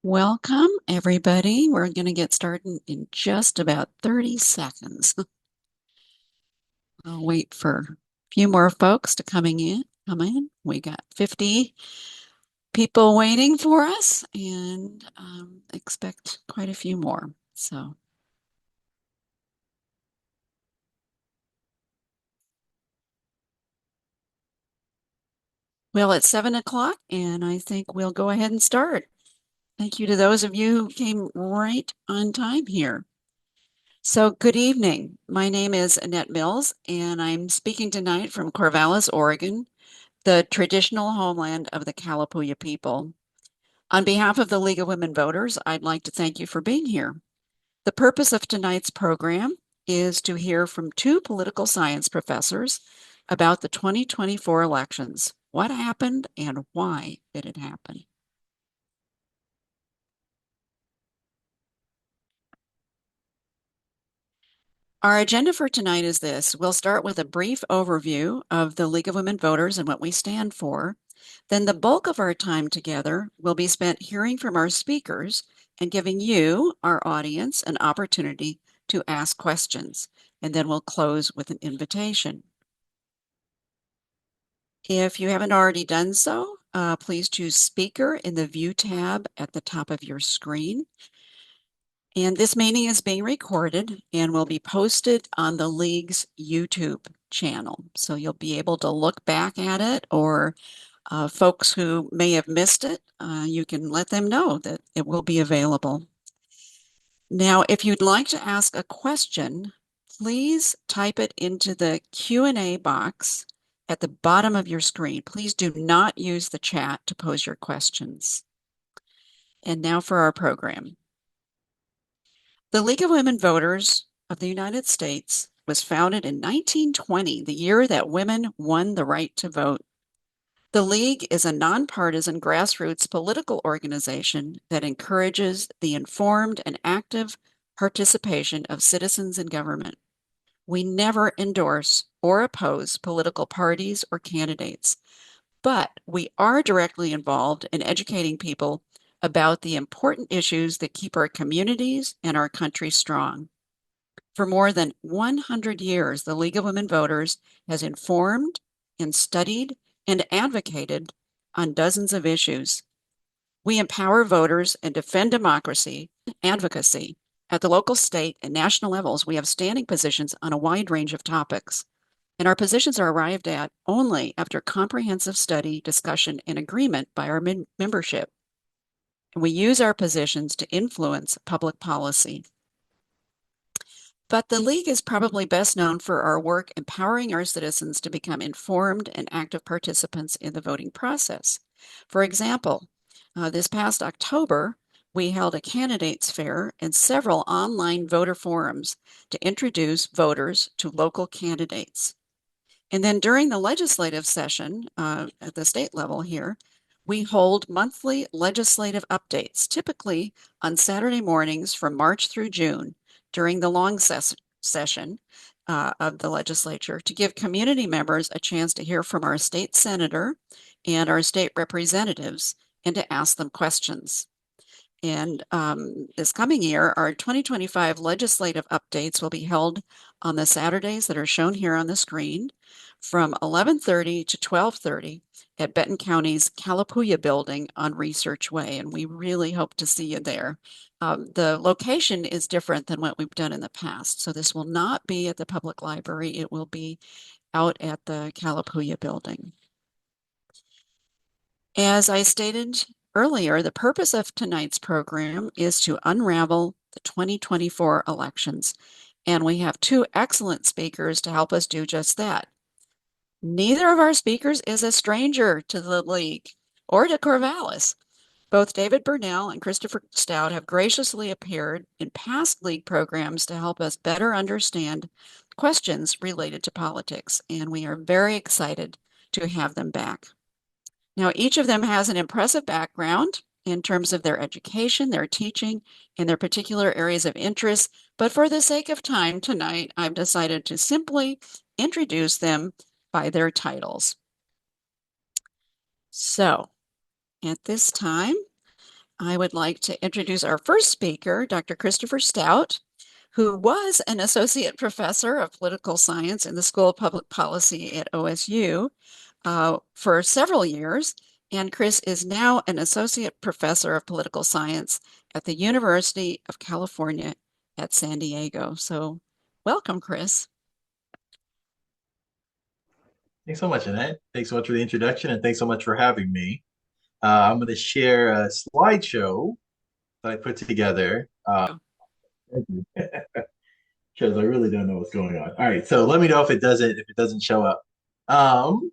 Welcome, everybody. We're going to get started in just about 30 seconds. I'll wait for a few more folks to come in. We got 50 people waiting for us and expect quite a few more. Well, it's 7 o'clock, and I think we'll go ahead and start. Thank you to those of you who came right on time here. So, good evening. My name is Annette Mills, and I'm speaking tonight from Corvallis, Oregon, the traditional homeland of the Kalapuya people. On behalf of the League of Women Voters, I'd like to thank you for being here. The purpose of tonight's program is to hear from two political science professors about the 2024 elections. What happened and why did it happen? Our agenda for tonight is this. We'll start with a brief overview of the League of Women Voters and what we stand for. Then the bulk of our time together will be spent hearing from our speakers and giving you, our audience, an opportunity to ask questions. And then we'll close with an invitation. If you haven't already done so, please choose Speaker in the View tab at the top of your screen. And this meeting is being recorded and will be posted on the League's YouTube channel. So you'll be able to look back at it, or folks who may have missed it, you can let them know that it will be available. Now, if you'd like to ask a question, please type it into the Q&A box at the bottom of your screen. Please do not use the chat to pose your questions. And now for our program. The League of Women Voters of the United States was founded in 1920, the year that women won the right to vote. The League is a nonpartisan grassroots political organization that encourages the informed and active participation of citizens in government. We never endorse or oppose political parties or candidates, but we are directly involved in educating people about the important issues that keep our communities and our country strong. For more than 100 years, the League of Women Voters has informed and studied and advocated on dozens of issues. We empower voters and defend democracy, advocacy. At the local, state, and national levels, we have standing positions on a wide range of topics, and our positions are arrived at only after comprehensive study, discussion, and agreement by our membership. And we use our positions to influence public policy. But the League is probably best known for our work empowering our citizens to become informed and active participants in the voting process. For example, this past October, we held a candidates fair and several online voter forums to introduce voters to local candidates. And then during the legislative session at the state level here, we hold monthly legislative updates, typically on Saturday mornings from March through June during the long session of the legislature, to give community members a chance to hear from our state senator and our state representatives and to ask them questions. And this coming year, our 2025 legislative updates will be held on the Saturdays that are shown here on the screen from 11:30 to 12:30 at Benton County's Kalapuya building on Research Way. And we really hope to see you there. The location is different than what we've done in the past. So this will not be at the public library. It will be out at the Kalapuya building. As I stated earlier, the purpose of tonight's program is to unravel the 2024 elections, and we have two excellent speakers to help us do just that. Neither of our speakers is a stranger to the League or to Corvallis. Both David Bernell and Christopher Stout have graciously appeared in past League programs to help us better understand questions related to politics, and we are very excited to have them back. Now, each of them has an impressive background in terms of their education, their teaching, and their particular areas of interest. But for the sake of time tonight, I've decided to simply introduce them by their titles. So, at this time, I would like to introduce our first speaker, Dr. Christopher Stout, who was an associate professor of political science in the School of Public Policy at OSU for several years. And Chris is now an associate professor of political science at the University of California at San Diego. So welcome, Chris. Thanks so much, Annette. Thanks so much for the introduction, and thanks so much for having me. I'm going to share a slideshow that I put together because I really don't know what's going on. All right, so let me know if it doesn't show up. Um,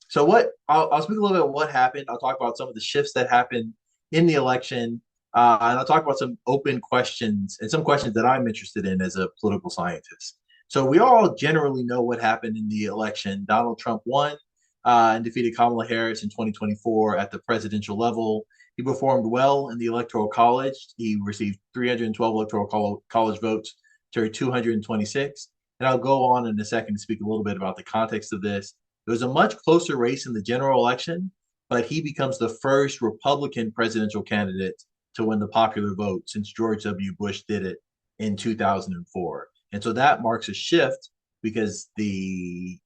so I'll speak a little bit of what happened. I'll talk about some of the shifts that happened in the election, and I'll talk about some open questions and some questions that I'm interested in as a political scientist. So we all generally know what happened in the election. Donald Trump won and defeated Kamala Harris in 2024 at the presidential level. He performed well in the Electoral College. He received 312 College votes to 226. And I'll go on in a second to speak a little bit about the context of this. It was a much closer race in the general election, but he becomes the first Republican presidential candidate to win the popular vote since George W. Bush did it in 2004. And so that marks a shift because the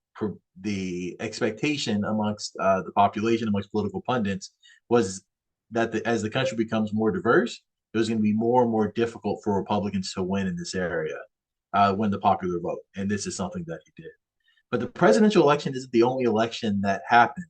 expectation amongst the population, amongst political pundits, was that as the country becomes more diverse, it was going to be more and more difficult for Republicans to win in this area, win the popular vote. And this is something that he did. But the presidential election isn't the only election that happened.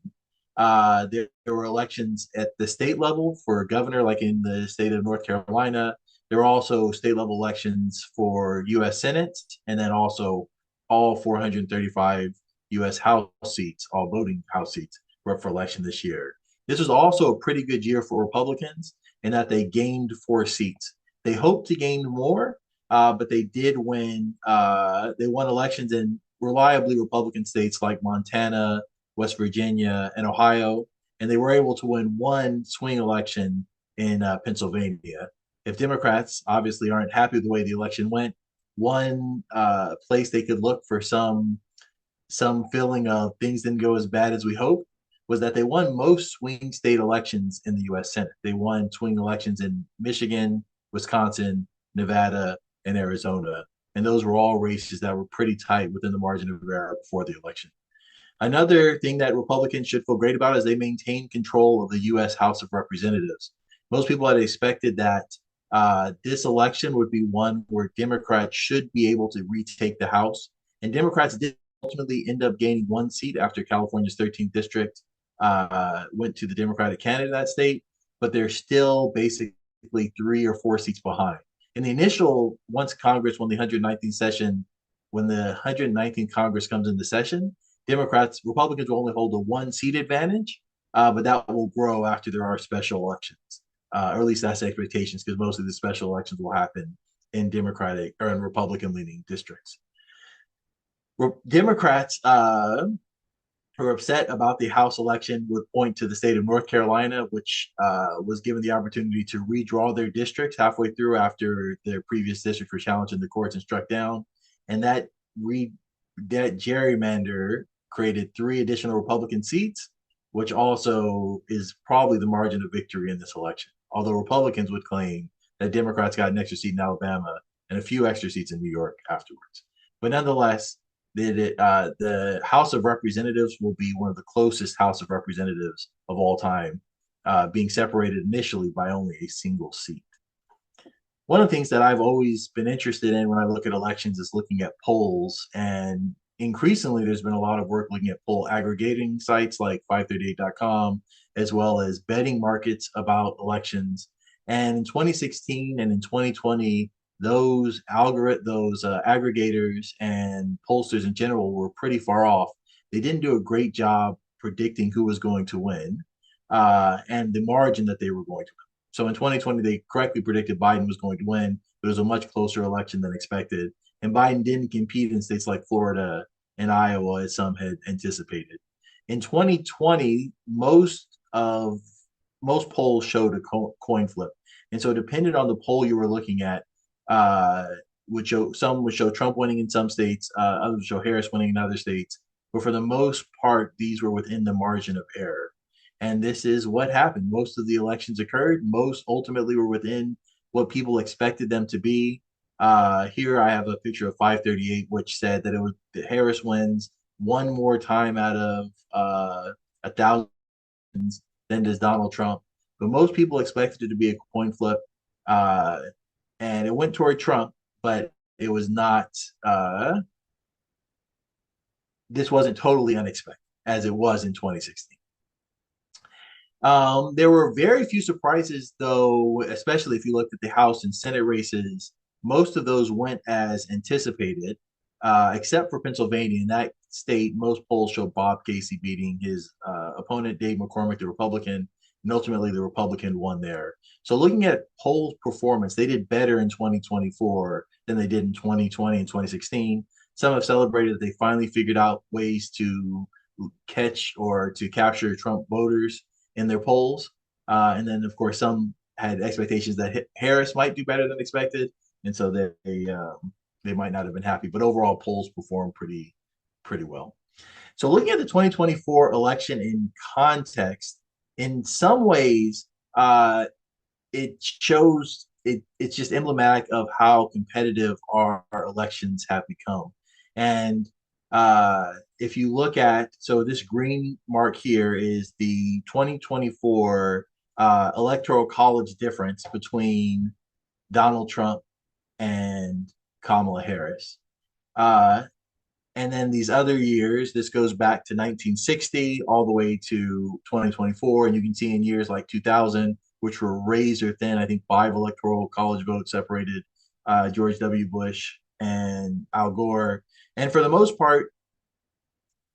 There were elections at the state level for governor, like in the state of North Carolina. There were also state level elections for U.S. Senate, and then also all 435 U.S. House seats, all voting House seats, were up for election this year. This was also a pretty good year for Republicans in that they gained 4 seats. They hoped to gain more, but they did win. They won elections in reliably Republican states like Montana, West Virginia, and Ohio, and they were able to win one swing election in Pennsylvania. If Democrats obviously aren't happy with the way the election went, one place they could look for some feeling of things didn't go as bad as we hoped was that they won most swing state elections in the U.S. Senate. They won swing elections in Michigan, Wisconsin, Nevada, and Arizona. And those were all races that were pretty tight within the margin of error before the election. Another thing that Republicans should feel great about is they maintain control of the U.S. House of Representatives. Most people had expected that this election would be one where Democrats should be able to retake the House. And Democrats did ultimately end up gaining 1 seat after California's 13th district went to the Democratic candidate in that state, but they're still basically 3 or 4 seats behind. In the initial, once Congress, when the 119th session, when the 119th Congress comes into session, Republicans will only hold a 1 seat advantage, but that will grow after there are special elections, or at least that's expectations, because most of the special elections will happen in Democratic or in Republican leaning districts. Democrats who are upset about the House election would point to the state of North Carolina, which was given the opportunity to redraw their districts halfway through after their previous districts were challenged in the courts and struck down. And that gerrymander created 3 additional Republican seats, which also is probably the margin of victory in this election. Although Republicans would claim that Democrats got an extra seat in Alabama and a few extra seats in New York afterwards. But nonetheless, the House of Representatives will be one of the closest House of Representatives of all time, being separated initially by only a single seat. One of the things that I've always been interested in when I look at elections is looking at polls. And increasingly, there's been a lot of work looking at poll aggregating sites like 538.com, as well as betting markets about elections. And in 2016 and in 2020, those aggregators and pollsters in general were pretty far off. They didn't do a great job predicting who was going to win and the margin that they were going to win. So in 2020, they correctly predicted Biden was going to win. It was a much closer election than expected. And Biden didn't compete in states like Florida and Iowa as some had anticipated. In 2020, most polls showed a coin flip. And so it depended on the poll you were looking at, some would show Trump winning in some states, others would show Harris winning in other states. But for the most part, these were within the margin of error. And this is what happened. Most of the elections occurred. Most ultimately were within what people expected them to be. Here I have a picture of 538, which said that it was that Harris wins one more time out of 1,000 than does Donald Trump. But most people expected it to be a coin flip, uh, and it went toward Trump. But it was not. This wasn't totally unexpected as it was in 2016. There were very few surprises, though, especially if you looked at the House and Senate races. Most of those went as anticipated, except for Pennsylvania. In that state, most polls show Bob Casey beating his opponent, Dave McCormick, the Republican, and ultimately the Republican won there. So, looking at poll performance, they did better in 2024 than they did in 2020 and 2016. Some have celebrated that they finally figured out ways to catch or to capture Trump voters in their polls. And then, of course, some had expectations that Harris might do better than expected, and so they might not have been happy. But overall, polls performed pretty well. So, looking at the 2024 election in context, in some ways, it shows it's just emblematic of how competitive our elections have become. And if you look at, so this green mark here is the 2024 electoral college difference between Donald Trump and Kamala Harris. Uh, and then these other years, this goes back to 1960 all the way to 2024. And you can see in years like 2000, which were razor thin, I think 5 electoral college votes separated George W. Bush and Al Gore. And for the most part,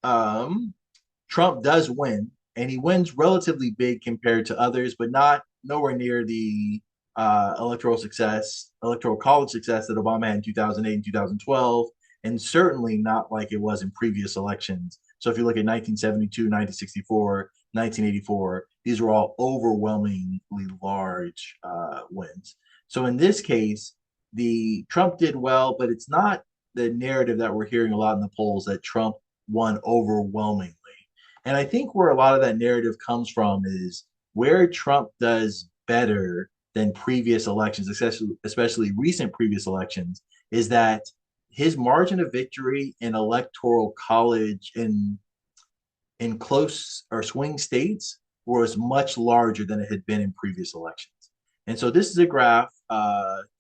um, Trump does win, and he wins relatively big compared to others, but not nowhere near the electoral college success that Obama had in 2008 and 2012, and certainly not like it was in previous elections. So if you look at 1972, 1964, 1984, these were all overwhelmingly large wins. So in this case, the Trump did well, but it's not the narrative that we're hearing a lot in the polls that Trump won overwhelmingly. And I think where a lot of that narrative comes from is where Trump does better than previous elections, especially recent previous elections, is that his margin of victory in electoral college in close or swing states was much larger than it had been in previous elections. And so this is a graph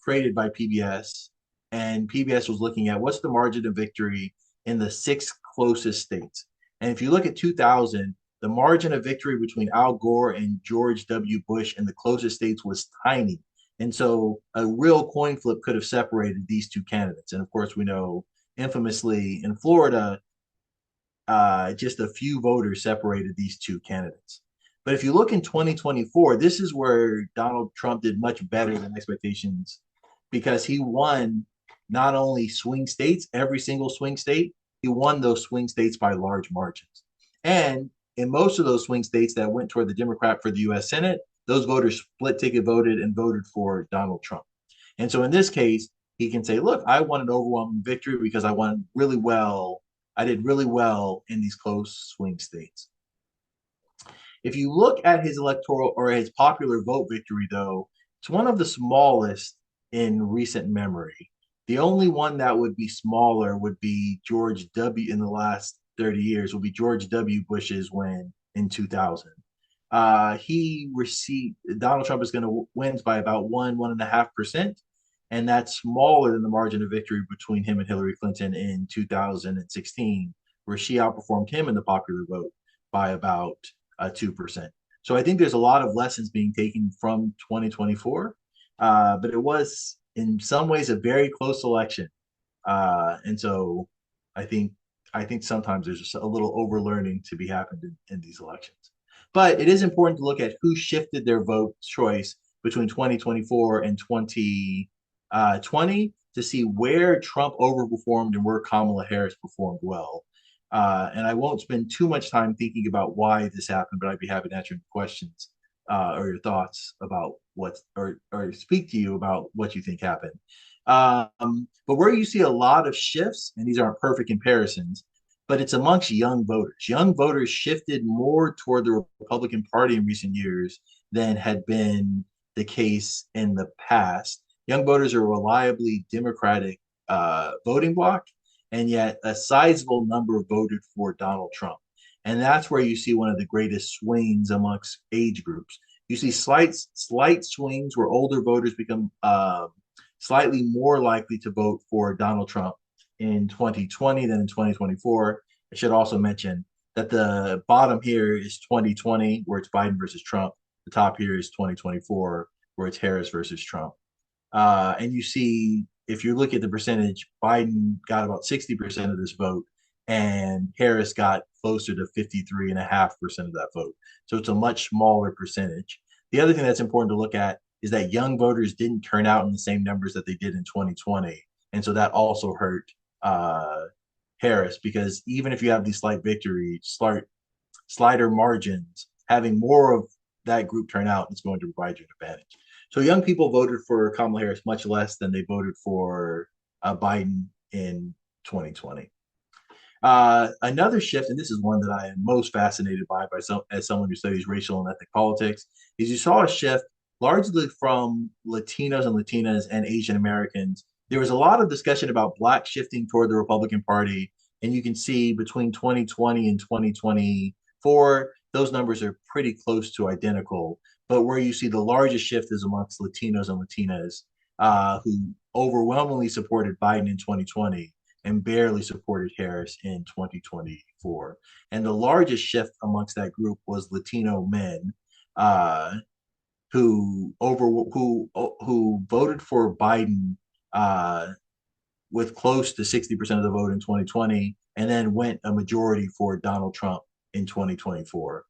created by PBS, and PBS was looking at what's the margin of victory in the 6 closest states. And if you look at 2000, the margin of victory between Al Gore and George W. Bush in the closest states was tiny. And so a real coin flip could have separated these two candidates. And of course, we know infamously in Florida, just a few voters separated these two candidates. But if you look in 2024, this is where Donald Trump did much better than expectations because he won not only swing states, every single swing state, he won those swing states by large margins. And in most of those swing states that went toward the Democrat for the US Senate, those voters split ticket voted and voted for Donald Trump. And so in this case, he can say, look, I won an overwhelming victory because I won really well. I did really well in these close swing states. If you look at his electoral or his popular vote victory, though, it's one of the smallest in recent memory. The only one that would be smaller would be George W. in the last 30 years, would be George W. Bush's win in 2000. He received Donald Trump is going to wins by about 1.5%, and that's smaller than the margin of victory between him and Hillary Clinton in 2016, where she outperformed him in the popular vote by about 2%. So I think there's a lot of lessons being taken from 2024, but it was in some ways a very close election, and so I think I think sometimes there's just a little overlearning to be happened in these elections. But it is important to look at who shifted their vote choice between 2024 and 2020 to see where Trump overperformed and where Kamala Harris performed well. And I won't spend too much time thinking about why this happened, but I'd be happy to answer questions or your thoughts about what, or speak to you about what you think happened. But where you see a lot of shifts, and these aren't perfect comparisons, but it's amongst young voters. Young voters shifted more toward the Republican Party in recent years than had been the case in the past. Young voters are reliably Democratic voting bloc, and yet a sizable number voted for Donald Trump. And that's where you see one of the greatest swings amongst age groups. You see slight swings where older voters become slightly more likely to vote for Donald Trump in 2020 than in 2024. I should also mention that the bottom here is 2020, where it's Biden versus Trump. The top here is 2024, where it's Harris versus Trump. And you see, if you look at the percentage, Biden got about 60% of this vote, and Harris got closer to 53.5% of that vote. So it's a much smaller percentage. The other thing that's important to look at is that young voters didn't turn out in the same numbers that they did in 2020. And so that also hurt Harris, because even if you have these slight victories, slighter margins, having more of that group turn out is going to provide you an advantage. So young people voted for Kamala Harris much less than they voted for Biden in 2020. Another shift, and this is one that I am most fascinated by as someone who studies racial and ethnic politics, is you saw a shift largely from Latinos and Latinas and Asian Americans. There was a lot of discussion about Black shifting toward the Republican Party, and you can see between 2020 and 2024, those numbers are pretty close to identical. But where you see the largest shift is amongst Latinos and Latinas, who overwhelmingly supported Biden in 2020 and barely supported Harris in 2024. And the largest shift amongst that group was Latino men, uh, who voted for Biden uh, with close to 60% of the vote in 2020, and then went a majority for Donald Trump in 2024.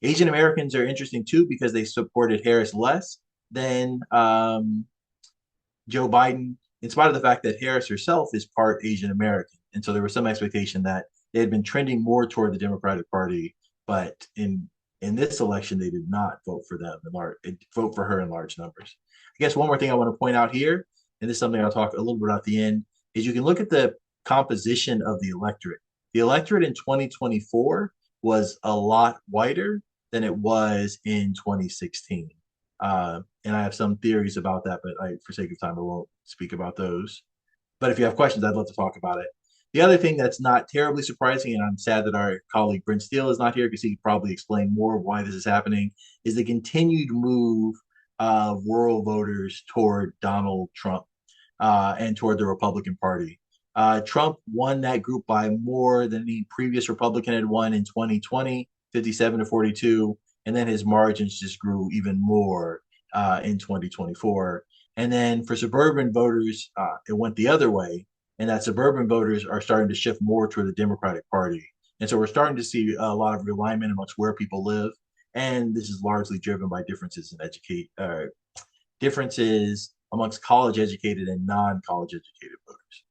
Asian Americans are interesting too because they supported Harris less than Joe Biden, in spite of the fact that Harris herself is part Asian American. And so there was some expectation that they had been trending more toward the Democratic Party, but in this election, they did not vote for them vote for her in large numbers. I guess one more thing I want to point out here, and this is something I'll talk a little bit about at the end, is you can look at the composition of the electorate. The electorate in 2024 was a lot whiter than it was in 2016. And I have some theories about that, but for sake of time, I won't speak about those. But if you have questions, I'd love to talk about it. The other thing that's not terribly surprising, and I'm sad that our colleague Brent Steele is not here because he could probably explain more of why this is happening, is the continued move of rural voters toward Donald Trump and toward the Republican Party. Trump won that group by more than any previous Republican had won in 2020, 57 to 42, and then his margins just grew even more in 2024. And then for suburban voters, it went the other way, and that suburban voters are starting to shift more toward the Democratic Party. And so we're starting to see a lot of realignment amongst where people live, and this is largely driven by differences amongst college educated and non-college educated voters.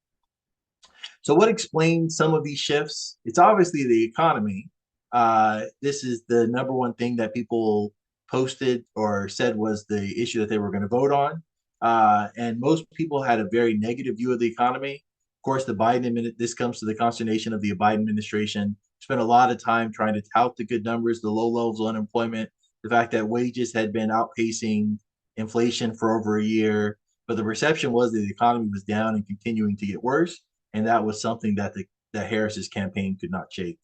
So what explains some of these shifts? It's obviously the economy. This is the number one thing that people posted or said was the issue that they were going to vote on. And most people had a very negative view of the economy. Of course, this comes to the consternation of the Biden administration. Spent a lot of time trying to tout the good numbers, the low levels of unemployment, the fact that wages had been outpacing inflation for over a year. But the perception was that the economy was down and continuing to get worse. And that was something that Harris's campaign could not shake.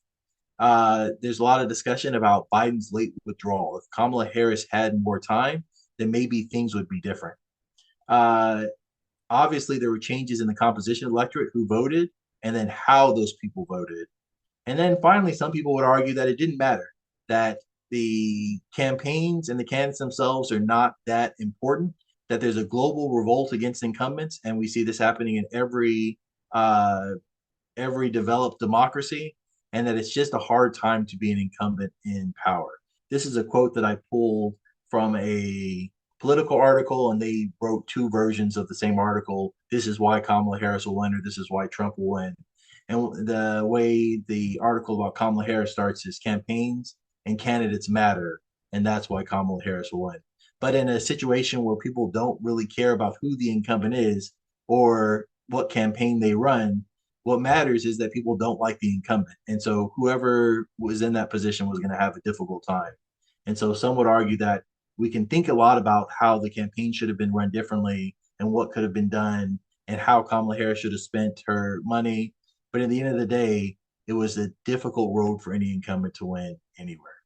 There's a lot of discussion about Biden's late withdrawal. If Kamala Harris had more time, then maybe things would be different. Uh, Obviously, there were changes in the composition of the electorate, who voted, and then how those people voted. And then finally, some people would argue that it didn't matter, that the campaigns and the candidates themselves are not that important, that there's a global revolt against incumbents. And we see this happening in uh, every developed democracy, and that it's just a hard time to be an incumbent in power. This is a quote that I pulled from a political article, and they wrote two versions of the same article. This is why Kamala Harris will win, or this is why Trump will win. And the way the article about Kamala Harris starts is campaigns and candidates matter, and that's why Kamala Harris will win. But in a situation where people don't really care about who the incumbent is or what campaign they run, What matters is that people don't like the incumbent. And so whoever was in that position was going to have a difficult time. And so some would argue that we can think a lot about how the campaign should have been run differently and what could have been done and how Kamala Harris should have spent her money. But at the end of the day, it was a difficult road for any incumbent to win anywhere.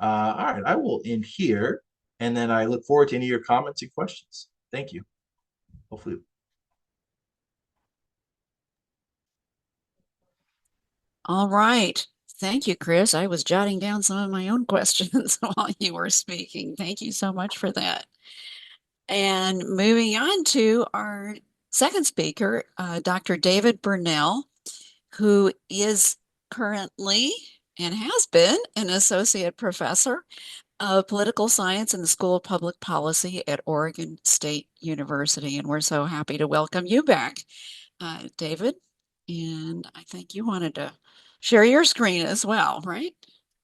All right, I will end here. And then I look forward to any of your comments and questions. Thank you. Hopefully. All right. Thank you, Chris. I was jotting down some of my own questions while you were speaking. Thank you so much for that. And moving on to our second speaker, Dr. David Bernell, who is currently and has been an associate professor of political science in the School of Public Policy at Oregon State University. And we're so happy to welcome you back, David. And I think you wanted to share your screen as well, right?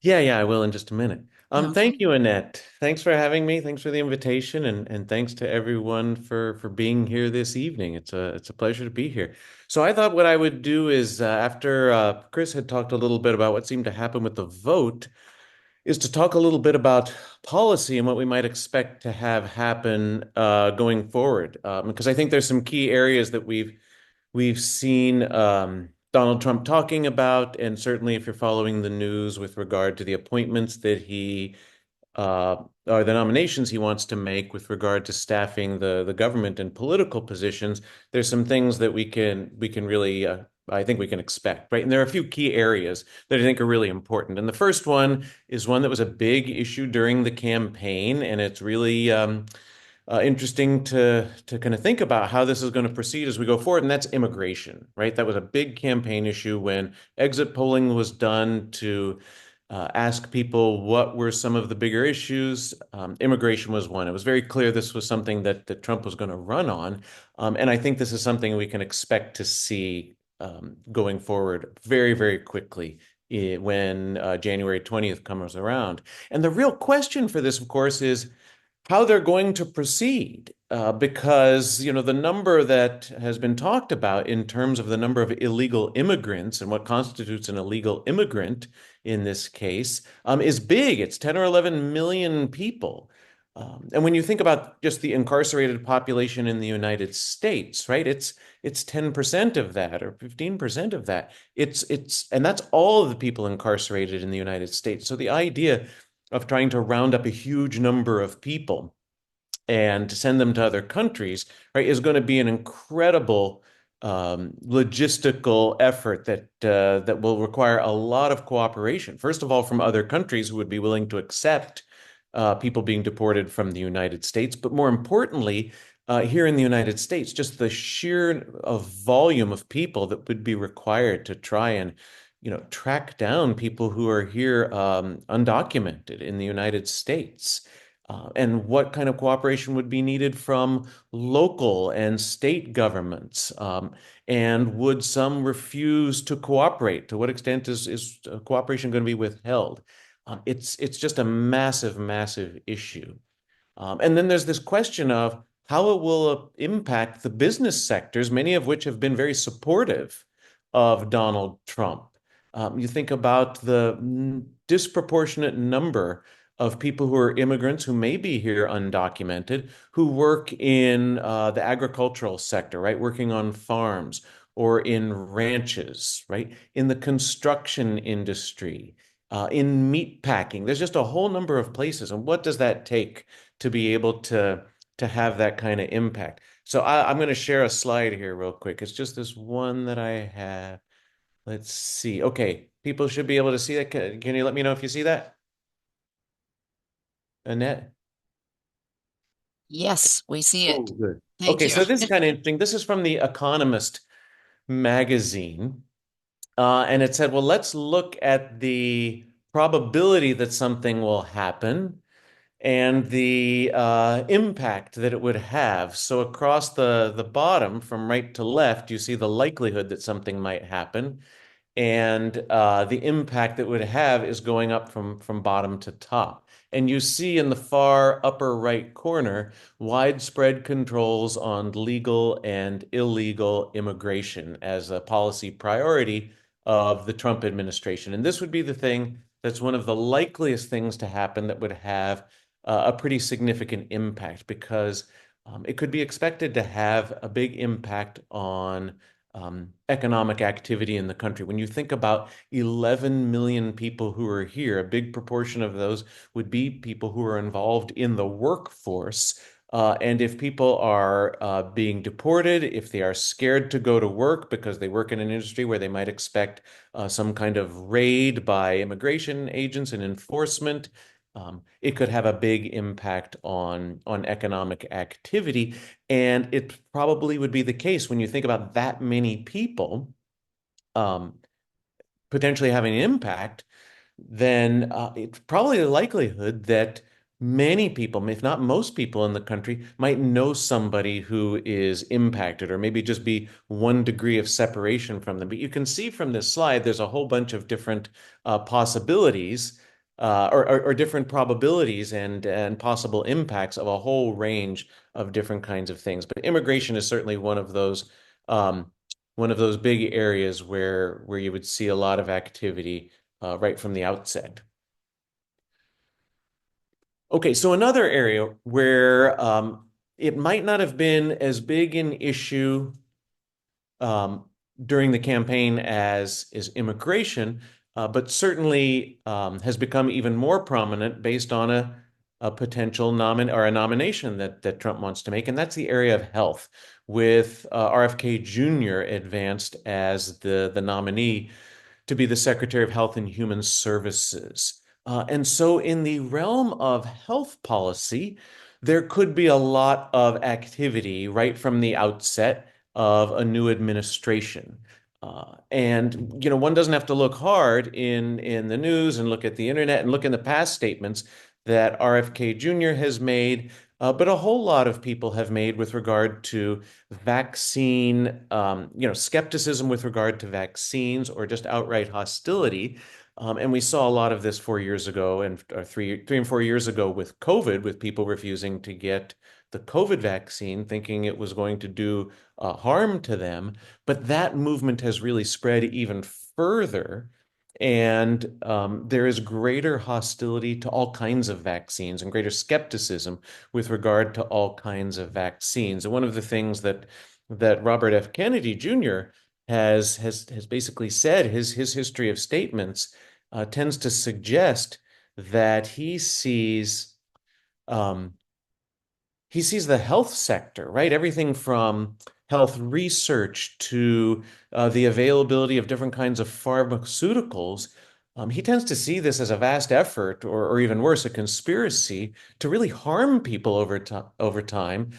Yeah, I will in just a minute. Thank Okay. you, Annette. Thanks for having me. Thanks for the invitation, and thanks to everyone for being here this evening. It's a pleasure to be here. So I thought what I would do is after Chris had talked a little bit about what seemed to happen with the vote, is to talk a little bit about policy and what we might expect to have happen going forward. Because I think there's some key areas that we've seen Donald Trump talking about, and certainly if you're following the news with regard to the appointments that he or the nominations he wants to make with regard to staffing the government and political positions, there's some things that we can really I think we can expect, right? And there are a few key areas that I think are really important. And the first one is one that was a big issue during the campaign, and it's really interesting to kind of think about how this is going to proceed as we go forward, and that's immigration, right? That was a big campaign issue when exit polling was done to ask people what were some of the bigger issues. Immigration was one. It was very clear this was something that Trump was going to run on, and I think this is something we can expect to see going forward very, very quickly when January 20th comes around. And the real question for this, of course, is how they're going to proceed. Because, the number that has been talked about in terms of the number of illegal immigrants and what constitutes an illegal immigrant in this case is big. It's 10 or 11 million people. And when you think about just the incarcerated population in the United States, right, it's 10% of that or 15% of that. And that's all of the people incarcerated in the United States. So the idea of trying to round up a huge number of people and to send them to other countries, right, is going to be an incredible logistical effort that will require a lot of cooperation. First of all, from other countries who would be willing to accept people being deported from the United States, but more importantly, here in the United States, just the sheer volume of people that would be required to try and track down people who are here undocumented in the United States. And what kind of cooperation would be needed from local and state governments? And would some refuse to cooperate? To what extent is cooperation going to be withheld? It's just a massive, massive issue. And then there's this question of how it will impact the business sectors, many of which have been very supportive of Donald Trump. You think about the disproportionate number of people who are immigrants who may be here undocumented, who work in the agricultural sector, right? Working on farms or in ranches, right? In the construction industry, in meat packing. There's just a whole number of places. And what does that take to be able to have that kind of impact? So I'm going to share a slide here real quick. It's just this one that I have. Let's see. Okay, people should be able to see that. Can you let me know if you see that, Annette? Yes, we see Oh, it. good. Thank Okay, you. so this is kind of interesting. This is from The Economist magazine. And it said, well, let's look at the probability that something will happen and the impact that it would have. So across the bottom, from right to left, you see the likelihood that something might happen. And the impact that would have is going up from bottom to top. And you see in the far upper right corner widespread controls on legal and illegal immigration as a policy priority of the Trump administration. And this would be the thing that's one of the likeliest things to happen that would have a pretty significant impact because it could be expected to have a big impact on economic activity in the country. When you think about 11 million people who are here, a big proportion of those would be people who are involved in the workforce. And if people are being deported, if they are scared to go to work because they work in an industry where they might expect some kind of raid by immigration agents and enforcement, it could have a big impact on economic activity. And it probably would be the case when you think about that many people um, potentially having an impact, then it's probably the likelihood that many people, if not most people in the country, might know somebody who is impacted or maybe just be one degree of separation from them. But you can see from this slide, there's a whole bunch of different possibilities or different probabilities and possible impacts of a whole range of different kinds of things. But immigration is certainly um, one of those big areas where you would see a lot of activity right from the outset. Okay, so another area where it might not have been as big an issue um, during the campaign as is immigration, but certainly has become even more prominent based on a potential nomination that Trump wants to make, and that's the area of health, with RFK Jr. advanced as the nominee to be the Secretary of Health and Human Services. And so, in the realm of health policy, there could be a lot of activity right from the outset of a new administration. And one doesn't have to look hard in the news and look at the internet and look in the past statements that RFK Jr. has made, but a whole lot of people have made with regard to vaccine, skepticism with regard to vaccines or just outright hostility. And we saw a lot of this 4 years ago and or 3 and 4 years ago with COVID, with people refusing to get the COVID vaccine, thinking it was going to do harm to them. But that movement has really spread even further. And there is greater hostility to all kinds of vaccines and greater skepticism with regard to all kinds of vaccines. And one of the things that Robert F. Kennedy Jr. has basically said, his history of statements tends to suggest that um, he sees the health sector, right? Everything from health research to the availability of different kinds of pharmaceuticals. He tends to see this as a vast effort, or even worse, a conspiracy to really harm people over time,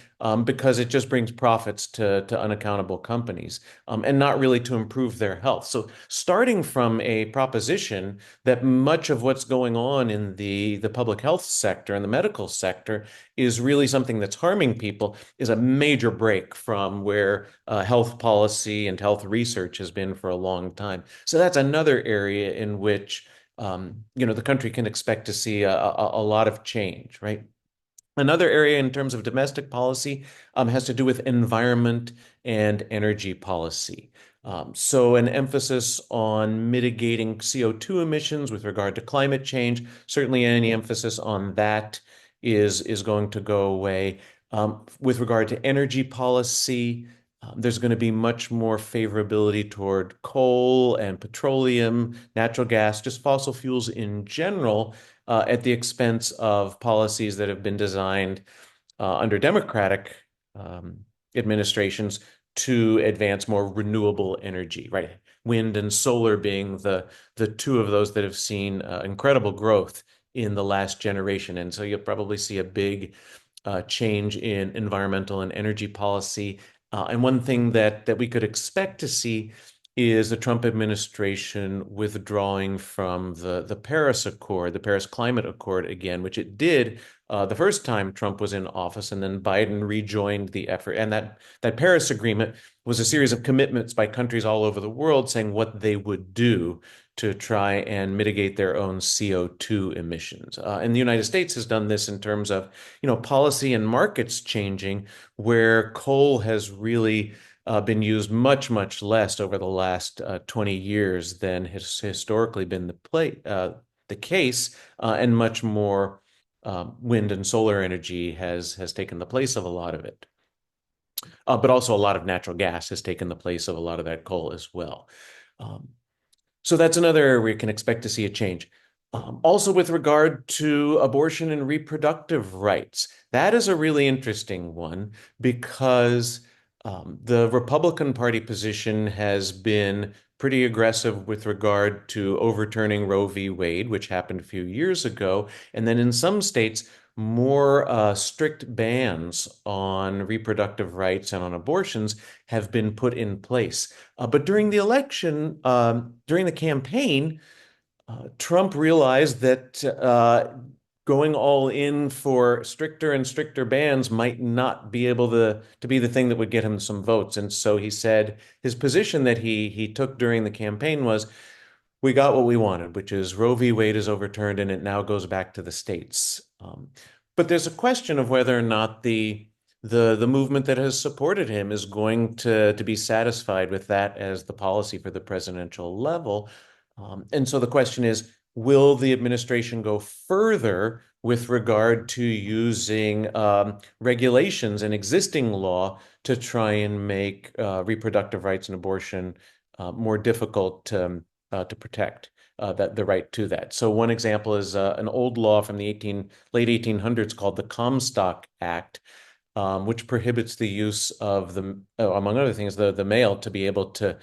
because it just brings profits to unaccountable companies, and not really to improve their health. So, starting from a proposition that much of what's going on in the public health sector and the medical sector is really something that's harming people is a major break from where health policy and health research has been for a long time. So that's another area in which the country can expect to see a lot of change, right? Another area in terms of domestic policy has to do with environment and energy policy. So an emphasis on mitigating CO2 emissions with regard to climate change, certainly any emphasis on that is going to go away. With regard to energy policy, there's going to be much more favorability toward coal and petroleum, natural gas, just fossil fuels in general, at the expense of policies that have been designed under Democratic um, administrations to advance more renewable energy, right? Wind and solar being the two of those that have seen incredible growth in the last generation. And so you'll probably see a big change in environmental and energy policy. And one thing that we could expect to see is the Trump administration withdrawing from the Paris Accord, the Paris Climate Accord again, which it did the first time Trump was in office, and then Biden rejoined the effort. And that Paris Agreement was a series of commitments by countries all over the world saying what they would do to try and mitigate their own CO2 emissions. And the United States has done this in terms of, policy and markets changing, where coal has really been used much, much less over the last 20 years than has historically been the case, and much more wind and solar energy has taken the place of a lot of it. But also a lot of natural gas has taken the place of a lot of that coal as well. Um, so that's another area where you can expect to see a change. Also, with regard to abortion and reproductive rights, that is a really interesting one because the Republican Party position has been pretty aggressive with regard to overturning Roe v. Wade, which happened a few years ago. And then in some states, more strict bans on reproductive rights and on abortions have been put in place. But during the election, during the campaign, Trump realized that going all in for stricter and stricter bans might not be able to be the thing that would get him some votes. And so he said his position that he took during the campaign was, we got what we wanted, which is Roe v. Wade is overturned and it now goes back to the states. But there's a question of whether or not the movement that has supported him is going to be satisfied with that as the policy for the presidential level. And so the question is, will the administration go further with regard to using regulations and existing law to try and make reproductive rights and abortion more difficult to protect the right to that? So one example is an old law from the late 1800s called the Comstock Act, which prohibits the use of among other things, the male to be able to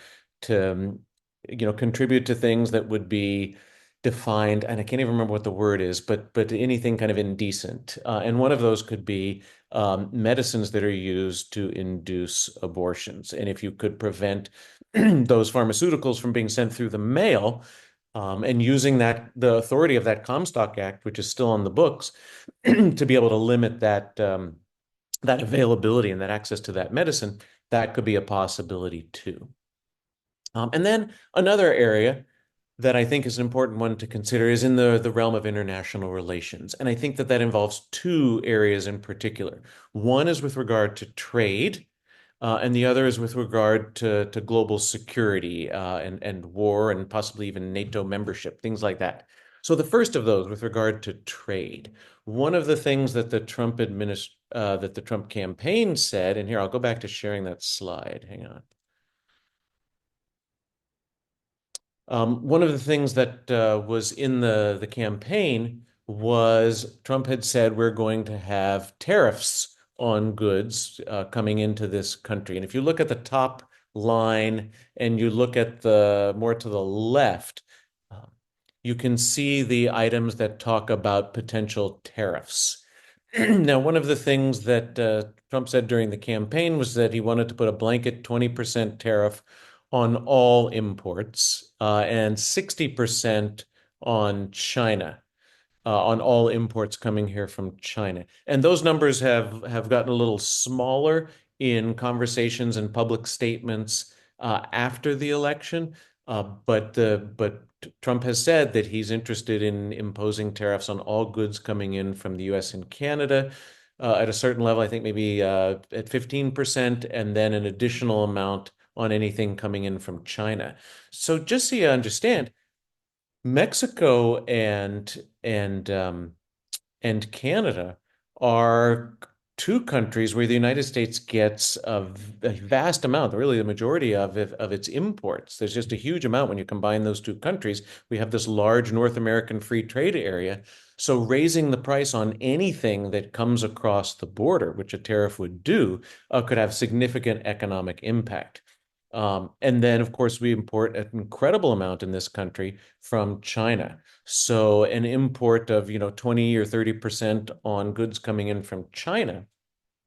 contribute to things that would be defined, and I can't even remember what the word is, but anything kind of indecent. And one of those could be medicines that are used to induce abortions. And if you could prevent those pharmaceuticals from being sent through the mail, and using the authority of that Comstock Act, which is still on the books, to be able to limit that availability and that access to that medicine, that could be a possibility too. And then another area that I think is an important one to consider is in the realm of international relations. And I think that involves two areas in particular. One is with regard to trade, and the other is with regard to global security and war and possibly even NATO membership, things like that. So the first of those, with regard to trade, one of the things that the Trump campaign said, and here I'll go back to sharing that slide. Hang on. One of the things that was in the campaign was Trump had said we're going to have tariffs on goods coming into this country. And if you look at the top line and you look at the more to the left, you can see the items that talk about potential tariffs. Now, one of the things that Trump said during the campaign was that he wanted to put a blanket 20% tariff on all imports and 60% on China, on all imports coming here from China. And those numbers have gotten a little smaller in conversations and public statements after the election. But Trump has said that he's interested in imposing tariffs on all goods coming in from the US and Canada at a certain level, I think maybe at 15%, and then an additional amount on anything coming in from China. So just so you understand, Mexico and Canada are two countries where the United States gets a vast amount, really the majority of its imports. There's just a huge amount when you combine those two countries. We have this large North American free trade area. So raising the price on anything that comes across the border, which a tariff would do, could have significant economic impact. And then, of course, we import an incredible amount in this country from China. So an import of, 20 or 30% on goods coming in from China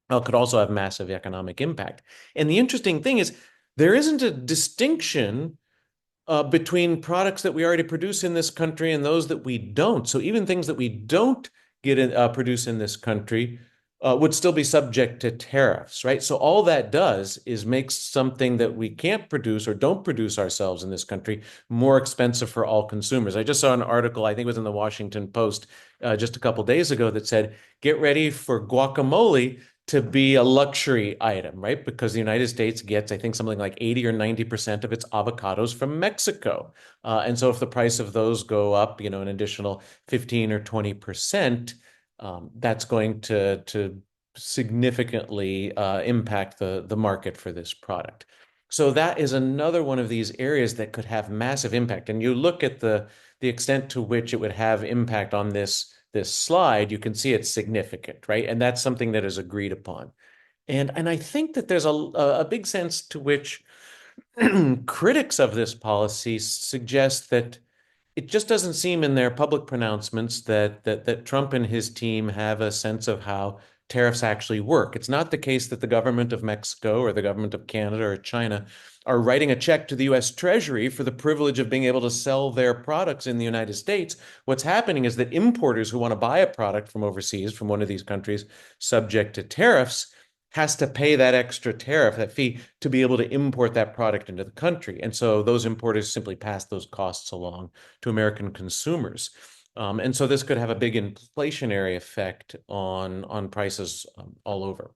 could also have massive economic impact. And the interesting thing is there isn't a distinction between products that we already produce in this country and those that we don't. So even things that we don't produce in this country would still be subject to tariffs, right? So all that does is makes something that we can't produce or don't produce ourselves in this country more expensive for all consumers. I just saw an article, I think it was in the Washington Post, just a couple days ago, that said, get ready for guacamole to be a luxury item, right? Because the United States gets, I think, something like 80 or 90% of its avocados from Mexico. And so if the price of those go up, an additional 15 or 20%, that's going to significantly impact the market for this product. So that is another one of these areas that could have massive impact. And you look at the extent to which it would have impact on this slide, you can see it's significant, right? And that's something that is agreed upon. And I think that there's a big sense to which critics of this policy suggest that it just doesn't seem in their public pronouncements that Trump and his team have a sense of how tariffs actually work. It's not the case that the government of Mexico or the government of Canada or China are writing a check to the US Treasury for the privilege of being able to sell their products in the United States. What's happening is that importers who want to buy a product from overseas, from one of these countries subject to tariffs, has to pay that extra tariff, that fee, to be able to import that product into the country. And so those importers simply pass those costs along to American consumers. And so this could have a big inflationary effect on prices all over.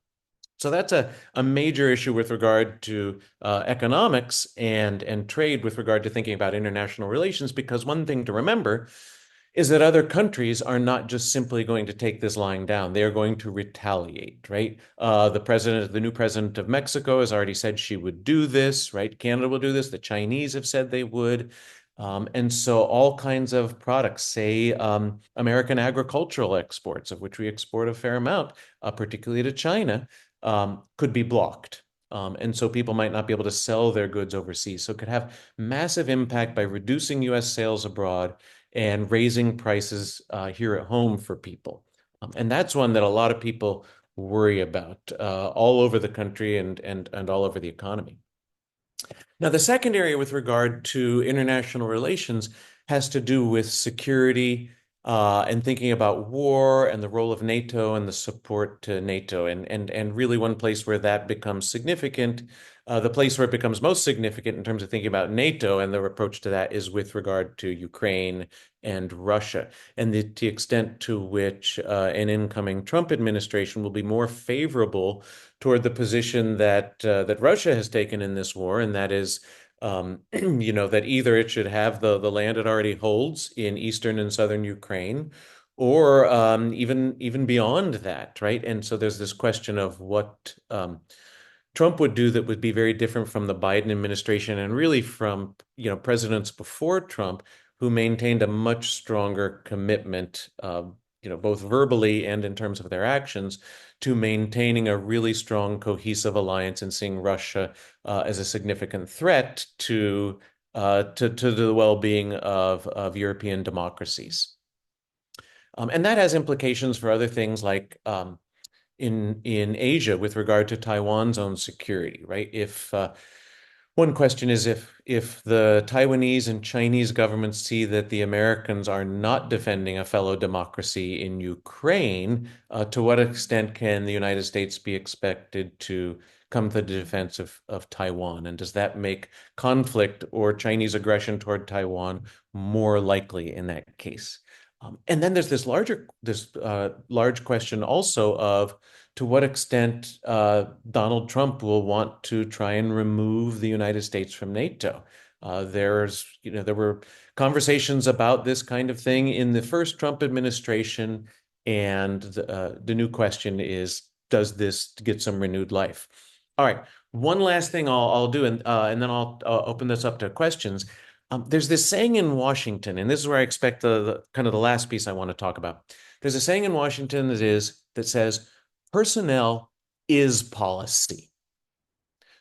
So that's a major issue with regard to economics and trade with regard to thinking about international relations, because one thing to remember is that other countries are not just simply going to take this lying down. They are going to retaliate, right? The new president of Mexico has already said she would do this, right? Canada will do this. The Chinese have said they would. And so all kinds of products, say American agricultural exports, of which we export a fair amount, particularly to China, could be blocked. And so people might not be able to sell their goods overseas. So it could have massive impact by reducing US sales abroad and raising prices here at home for people. And that's one that a lot of people worry about all over the country and all over the economy. Now, the second area with regard to international relations has to do with security and thinking about war and the role of NATO and the support to NATO. And really one place where that becomes significant, the place where it becomes most significant in terms of thinking about NATO and their approach to that, is with regard to Ukraine and Russia, and the extent to which an incoming Trump administration will be more favorable toward the position that Russia has taken in this war, and that is, that either it should have the land it already holds in eastern and southern Ukraine, or even beyond that, right? And so there's this question of what Trump would do that would be very different from the Biden administration and really from presidents before Trump, who maintained a much stronger commitment, both verbally and in terms of their actions, to maintaining a really strong, cohesive alliance and seeing Russia as a significant threat to the well-being of European democracies. And that has implications for other things like in Asia with regard to Taiwan's own security, right? If one question is if the Taiwanese and Chinese governments see that the Americans are not defending a fellow democracy in Ukraine, to what extent can the United States be expected to come to the defense of Taiwan? And does that make conflict or Chinese aggression toward Taiwan more likely in that case? And then there's this large question also of to what extent Donald Trump will want to try and remove the United States from NATO. There were conversations about this kind of thing in the first Trump administration, and the new question is, does this get some renewed life? All right, one last thing I'll do, and then I'll open this up to questions. There's this saying in Washington, and this is where I expect the kind of the last piece I want to talk about. There's a saying in Washington that says, personnel is policy.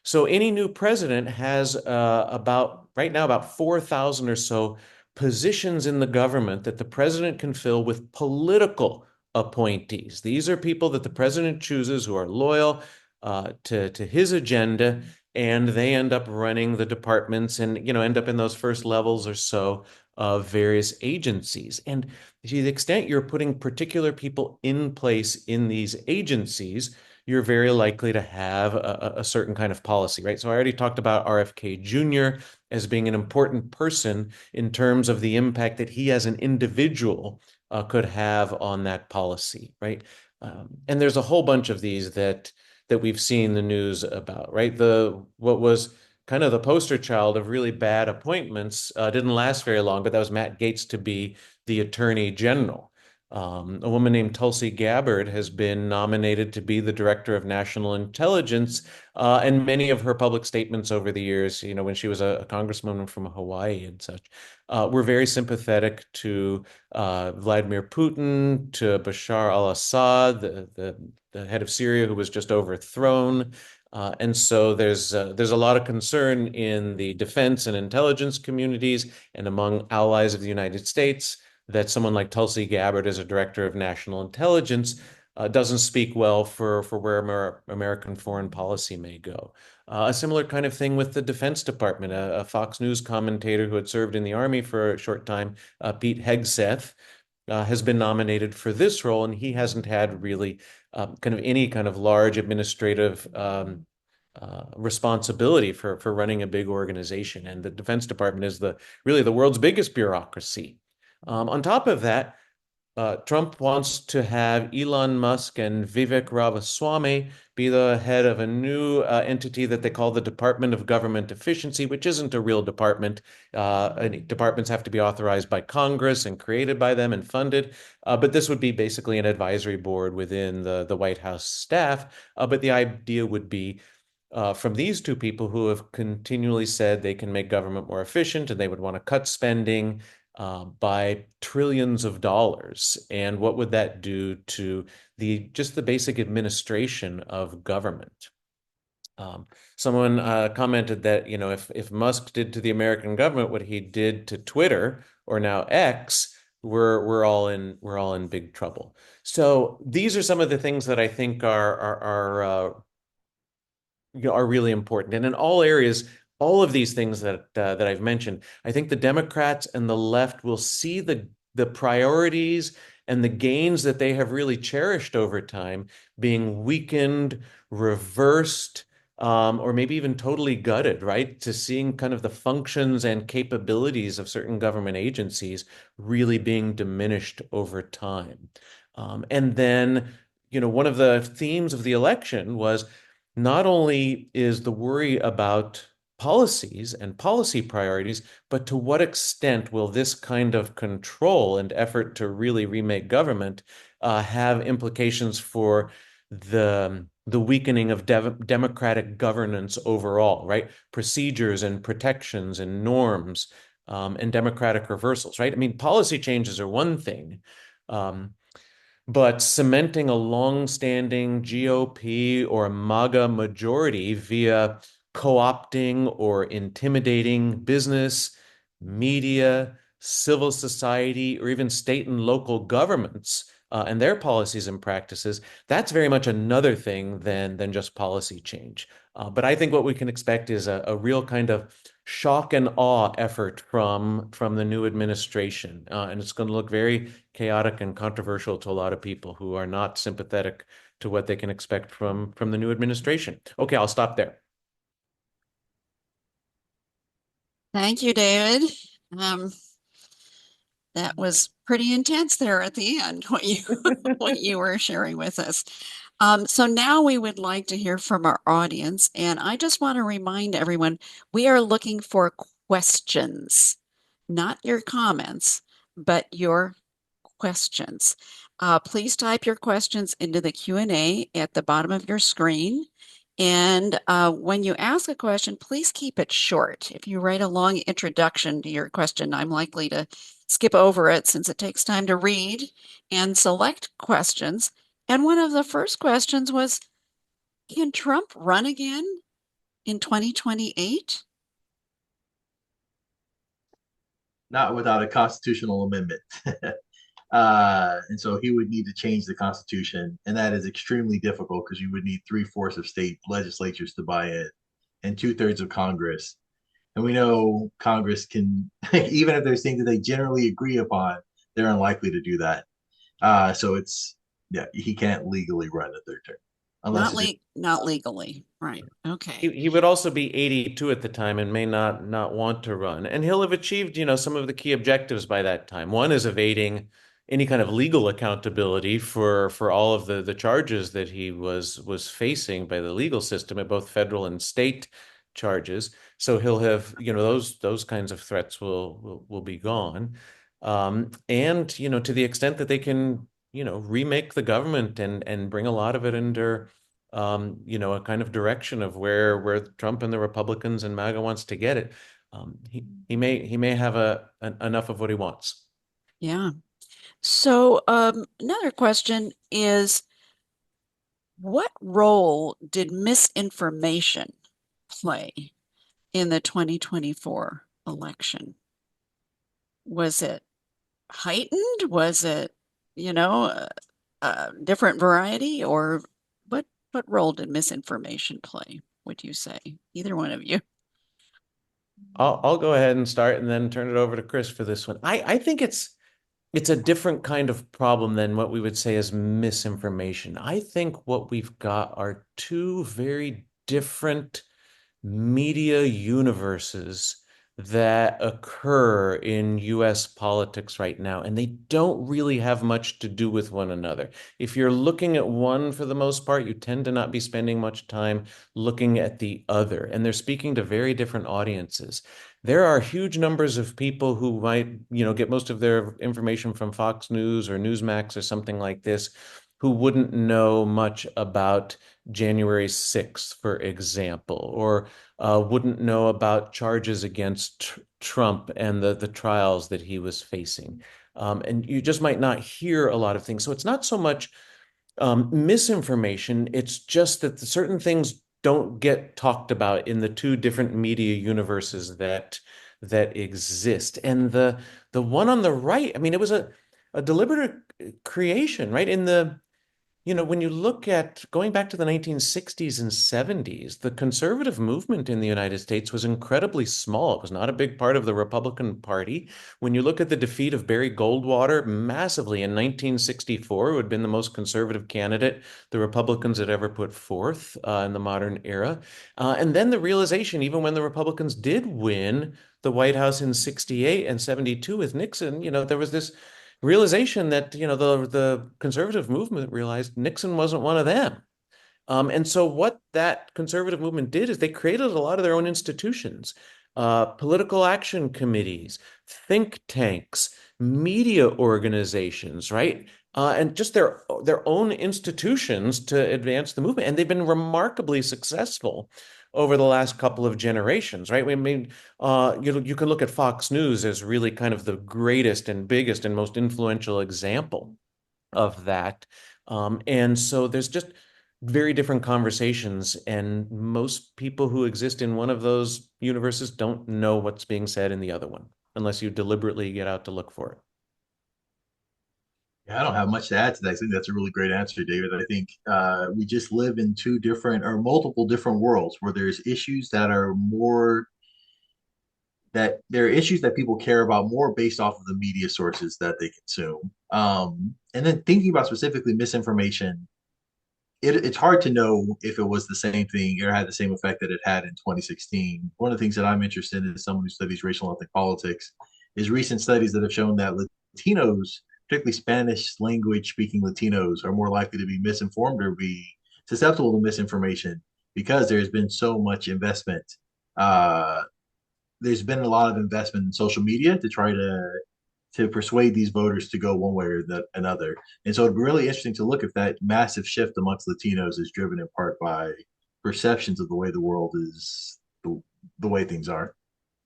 So any new president has right now about 4,000 or so positions in the government that the president can fill with political appointees. These are people that the president chooses who are loyal to his agenda, and they end up running the departments and end up in those first levels or so of various agencies. And to the extent you're putting particular people in place in these agencies, you're very likely to have a certain kind of policy, right? So I already talked about RFK Jr. as being an important person in terms of the impact that he as an individual could have on that policy, right? And there's a whole bunch of these that we've seen the news about, right? What was kind of the poster child of really bad appointments didn't last very long, but that was Matt Gaetz to be the Attorney General. A woman named Tulsi Gabbard has been nominated to be the Director of National Intelligence, and many of her public statements over the years, when she was a congresswoman from Hawaii and such, were very sympathetic to Vladimir Putin, to Bashar al-Assad, the head of Syria who was just overthrown. And so there's a lot of concern in the defense and intelligence communities and among allies of the United States that someone like Tulsi Gabbard as a director of national intelligence doesn't speak well for where American foreign policy may go. A similar kind of thing with the Defense Department. A Fox News commentator who had served in the Army for a short time, Pete Hegseth, has been nominated for this role, and he hasn't had really kind of any kind of large administrative responsibility for running a big organization. And the Defense Department is really the world's biggest bureaucracy. On top of that, Trump wants to have Elon Musk and Vivek Ramaswamy be the head of a new entity that they call the Department of Government Efficiency, which isn't a real department. Departments have to be authorized by Congress and created by them and funded. But this would be basically an advisory board within the White House staff. But the idea would be from these two people who have continually said they can make government more efficient and they would want to cut spending by trillions of dollars. And what would that do to just the basic administration of government? Someone commented that, if Musk did to the American government what he did to Twitter, or now X, we're all in big trouble. So these are some of the things that I think are really important. And in all areas, all of these things that I've mentioned, I think the Democrats and the left will see the priorities and the gains that they have really cherished over time being weakened, reversed, or maybe even totally gutted, right? To seeing kind of the functions and capabilities of certain government agencies really being diminished over time. And then, one of the themes of the election was not only is the worry about policies and policy priorities, but to what extent will this kind of control and effort to really remake government have implications for the weakening of democratic governance overall, right? Procedures and protections and norms and democratic reversals, right? I mean, policy changes are one thing. But cementing a long-standing GOP or MAGA majority via co-opting or intimidating business, media, civil society, or even state and local governments and their policies and practices, that's very much another thing than just policy change. But I think what we can expect is a real kind of shock and awe effort from the new administration. And it's going to look very chaotic and controversial to a lot of people who are not sympathetic to what they can expect from the new administration. Okay, I'll stop there. Thank you, David. That was pretty intense there at the end, what you were sharing with us. So now we would like to hear from our audience, and I just want to remind everyone, we are looking for questions, not your comments, but your questions. Please type your questions into the Q&A at the bottom of your screen. And when you ask a question, please keep it short. If you write a long introduction to your question, I'm likely to skip over it since it takes time to read and select questions. And one of the first questions was, can Trump run again in 2028? Not without a constitutional amendment. And so he would need to change the Constitution, and that is extremely difficult because you would need three-fourths of state legislatures to buy in and two-thirds of Congress. And we know Congress can, even if there's things that they generally agree upon, they're unlikely to do that. So it's, yeah, he can't legally run a third term unless it's Not legally. Right. Okay. He would also be 82 at the time and may not want to run. And he'll have achieved, some of the key objectives by that time. One is evading any kind of legal accountability for all of the charges that he was facing by the legal system at both federal and state charges. So he'll have, those kinds of threats will be gone. And, to the extent that they can, remake the government and bring a lot of it under a kind of direction of where Trump and the Republicans and MAGA wants to get it. He may have enough of what he wants. Yeah. So, another question is, what role did misinformation play in the 2024 election? Was it heightened? Was it, you know, a different variety, or what role did misinformation play, would you say? Either one of you. I'll go ahead and start and then turn it over to Chris for this one. I think it's a different kind of problem than what we would say is misinformation. I think what we've got are two very different media universes that occur in US politics right now, and they don't really have much to do with one another. If you're looking at one for the most part, you tend to not be spending much time looking at the other, and they're speaking to very different audiences. There are huge numbers of people who might, get most of their information from Fox News or Newsmax or something like this, who wouldn't know much about January 6th, for example, or wouldn't know about charges against Trump and the trials that he was facing. And you just might not hear a lot of things. So it's not so much misinformation, it's just that certain things don't get talked about in the two different media universes that exist. And the one on the right, I mean, it was a deliberate creation, right? When you look at going back to the 1960s and 70s, the conservative movement in the United States was incredibly small. It was not a big part of the Republican Party. When you look at the defeat of Barry Goldwater massively in 1964, who had been the most conservative candidate the Republicans had ever put forth in the modern era. And then the realization, even when the Republicans did win the White House in 68 and 72 with Nixon, there was this realization that the conservative movement realized Nixon wasn't one of them. And so what that conservative movement did is they created a lot of their own institutions, political action committees, think tanks, media organizations, right? And just their own institutions to advance the movement. And they've been remarkably successful over the last couple of generations, right? I mean, you can look at Fox News as really kind of the greatest and biggest and most influential example of that. And so there's just very different conversations, and most people who exist in one of those universes don't know what's being said in the other one, unless you deliberately get out to look for it. Yeah, I don't have much to add to that. I think that's a really great answer, David. I think we just live in two different or multiple different worlds where there's issues that are more that there are issues that people care about more based off of the media sources that they consume. And then thinking about specifically misinformation, it's hard to know if it was the same thing or had the same effect that it had in 2016. One of the things that I'm interested in as someone who studies racial and ethnic politics is recent studies that have shown that Latinos, particularly Spanish language speaking Latinos, are more likely to be misinformed or be susceptible to misinformation because there's been so much investment. There's been a lot of investment in social media to try to persuade these voters to go one way or another. And so it'd be really interesting to look if that massive shift amongst Latinos is driven in part by perceptions of the way the world is, the way things are.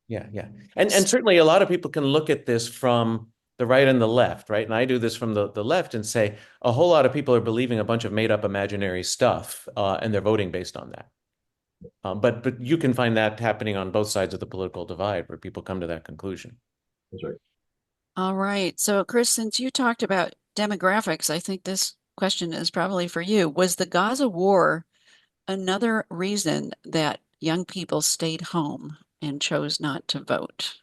Yeah, yeah. And certainly a lot of people can look at this from the right and the left, right? And I do this from the left and say a whole lot of people are believing a bunch of made up imaginary stuff, and they're voting based on that. But you can find that happening on both sides of the political divide where people come to that conclusion. That's right. All right. So, Chris, since you talked about demographics, I think this question is probably for you. Was the Gaza war another reason that young people stayed home and chose not to vote?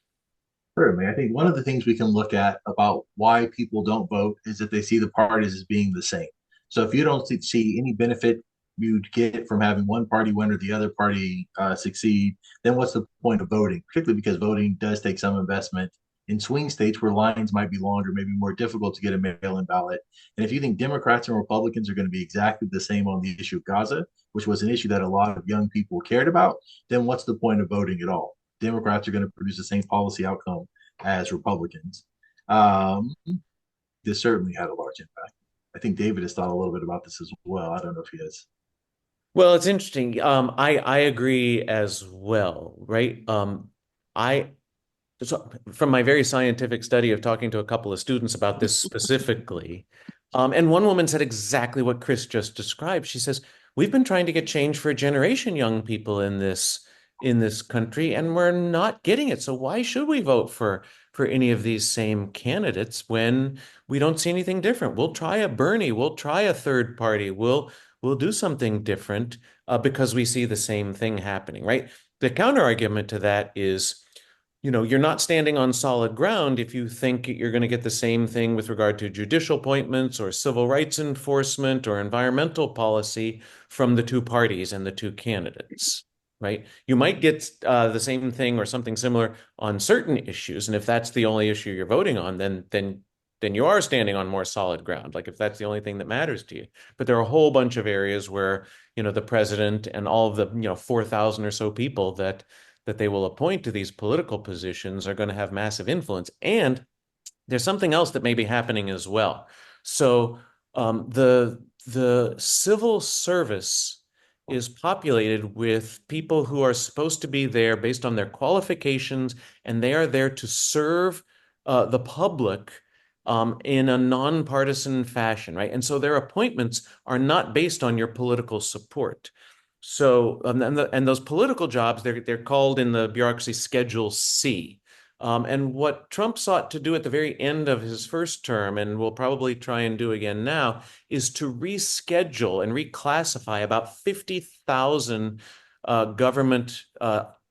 Certainly. I think one of the things we can look at about why people don't vote is that they see the parties as being the same. So if you don't see any benefit you'd get from having one party win or the other party succeed, then what's the point of voting? Particularly because voting does take some investment in swing states where lines might be longer, maybe more difficult to get a mail in ballot. And if you think Democrats and Republicans are going to be exactly the same on the issue of Gaza, which was an issue that a lot of young people cared about, then what's the point of voting at all? Democrats are going to produce the same policy outcome as Republicans. Um, this certainly had a large impact. I think David has thought a little bit about this as well. I don't know if he has. Well, it's interesting. I agree as well, right? I so from my very scientific study of talking to a couple of students about this specifically, and one woman said exactly what Chris just described. She says, "We've been trying to get change for a generation, young people in this country, and we're not getting it. So why should we vote for any of these same candidates when we don't see anything different? We'll try a Bernie, we'll try a third party, we'll do something different because we see the same thing happening, right?" The counter argument to that is, you're not standing on solid ground if you think you're going to get the same thing with regard to judicial appointments or civil rights enforcement or environmental policy from the two parties and the two candidates, right? You might get the same thing or something similar on certain issues, and if that's the only issue you're voting on, then you are standing on more solid ground. Like if that's the only thing that matters to you. But there are a whole bunch of areas where, the president and all of the, 4,000 or so people that they will appoint to these political positions are going to have massive influence. And there's something else that may be happening as well. So the civil service is populated with people who are supposed to be there based on their qualifications, and they are there to serve the public in a nonpartisan fashion, right? And so their appointments are not based on your political support. So, and those political jobs, they're called in the bureaucracy Schedule C. And what Trump sought to do at the very end of his first term, and will probably try and do again now, is to reschedule and reclassify about 50,000 government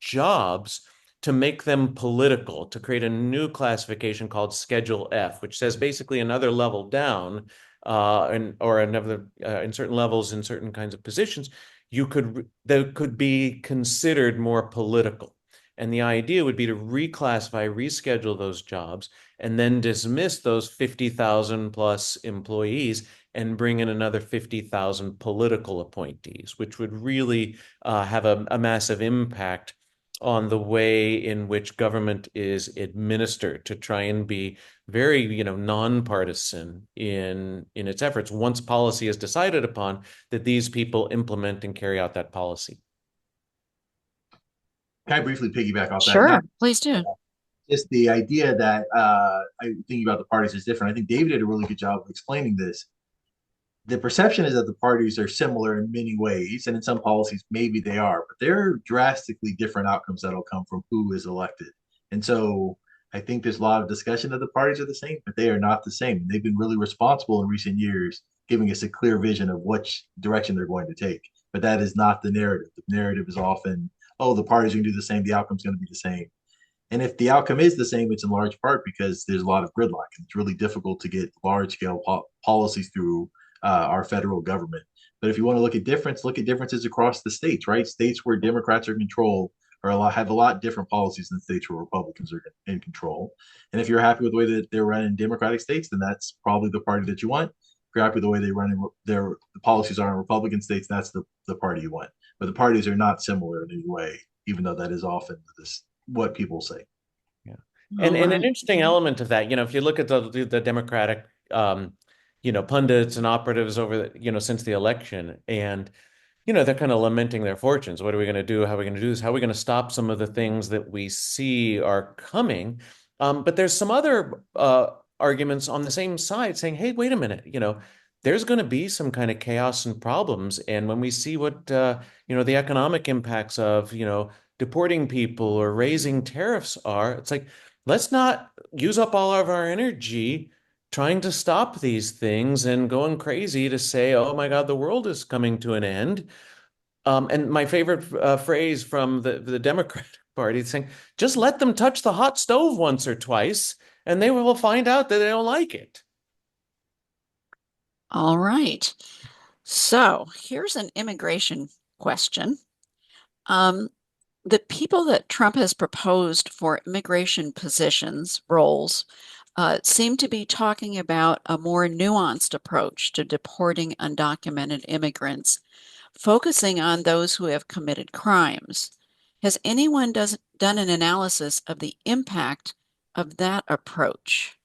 jobs to make them political, to create a new classification called Schedule F, which says basically another level down, or another in certain levels in certain kinds of positions that could be considered more political. And the idea would be to reclassify, reschedule those jobs, and then dismiss those 50,000 plus employees and bring in another 50,000 political appointees, which would really have a massive impact on the way in which government is administered to try and be very, nonpartisan in its efforts once policy is decided upon, that these people implement and carry out that policy. Can I briefly piggyback off that? Sure, please do. Just the idea that I think about the parties is different. I think David did a really good job of explaining this. The perception is that the parties are similar in many ways, and in some policies, maybe they are, but there are drastically different outcomes that'll come from who is elected. And so I think there's a lot of discussion that the parties are the same, but they are not the same. They've been really responsible in recent years, giving us a clear vision of which direction they're going to take. But that is not the narrative. The narrative is often, oh, the parties are going to do the same, the outcome's going to be the same. And if the outcome is the same, it's in large part because there's a lot of gridlock. And it's really difficult to get large scale policies through our federal government. But if you want to look at differences across the states, right? States where Democrats are in control have a lot different policies than states where Republicans are in control. And if you're happy with the way that they're running Democratic states, then that's probably the party that you want. If you're happy with the way they run their policies are in Republican states, that's the party you want. But the parties are not similar in any way, even though that is often what people say. Yeah. And an interesting element of that, if you look at the Democratic pundits and operatives over since the election, and they're kind of lamenting their fortunes. What are we going to do? How are we going to do this? How are we going to stop some of the things that we see are coming? But there's some other arguments on the same side saying, hey, wait a minute, there's going to be some kind of chaos and problems. And when we see what, the economic impacts of, deporting people or raising tariffs are, it's like, let's not use up all of our energy trying to stop these things and going crazy to say, oh my God, the world is coming to an end. And my favorite phrase from the Democratic Party saying, just let them touch the hot stove once or twice, and they will find out that they don't like it. All right. So here's an immigration question. Um, the people that Trump has proposed for immigration positions, roles, seem to be talking about a more nuanced approach to deporting undocumented immigrants, focusing on those who have committed crimes. Has anyone done an analysis of the impact of that approach?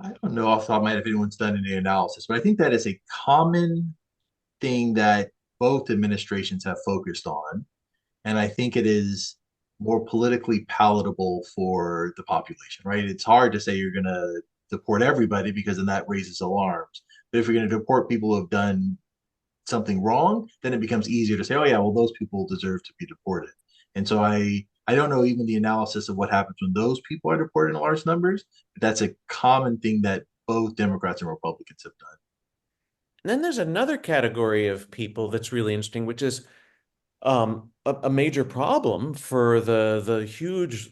I don't know off the top of my head if anyone's done any analysis, but I think that is a common thing that both administrations have focused on. And I think it is more politically palatable for the population, right? It's hard to say you're going to deport everybody because then that raises alarms. But if you're going to deport people who have done something wrong, then it becomes easier to say, oh yeah, well those people deserve to be deported. And so I don't know even the analysis of what happens when those people are deported in large numbers, but that's a common thing that both Democrats and Republicans have done. And then there's another category of people that's really interesting, which is a major problem for the huge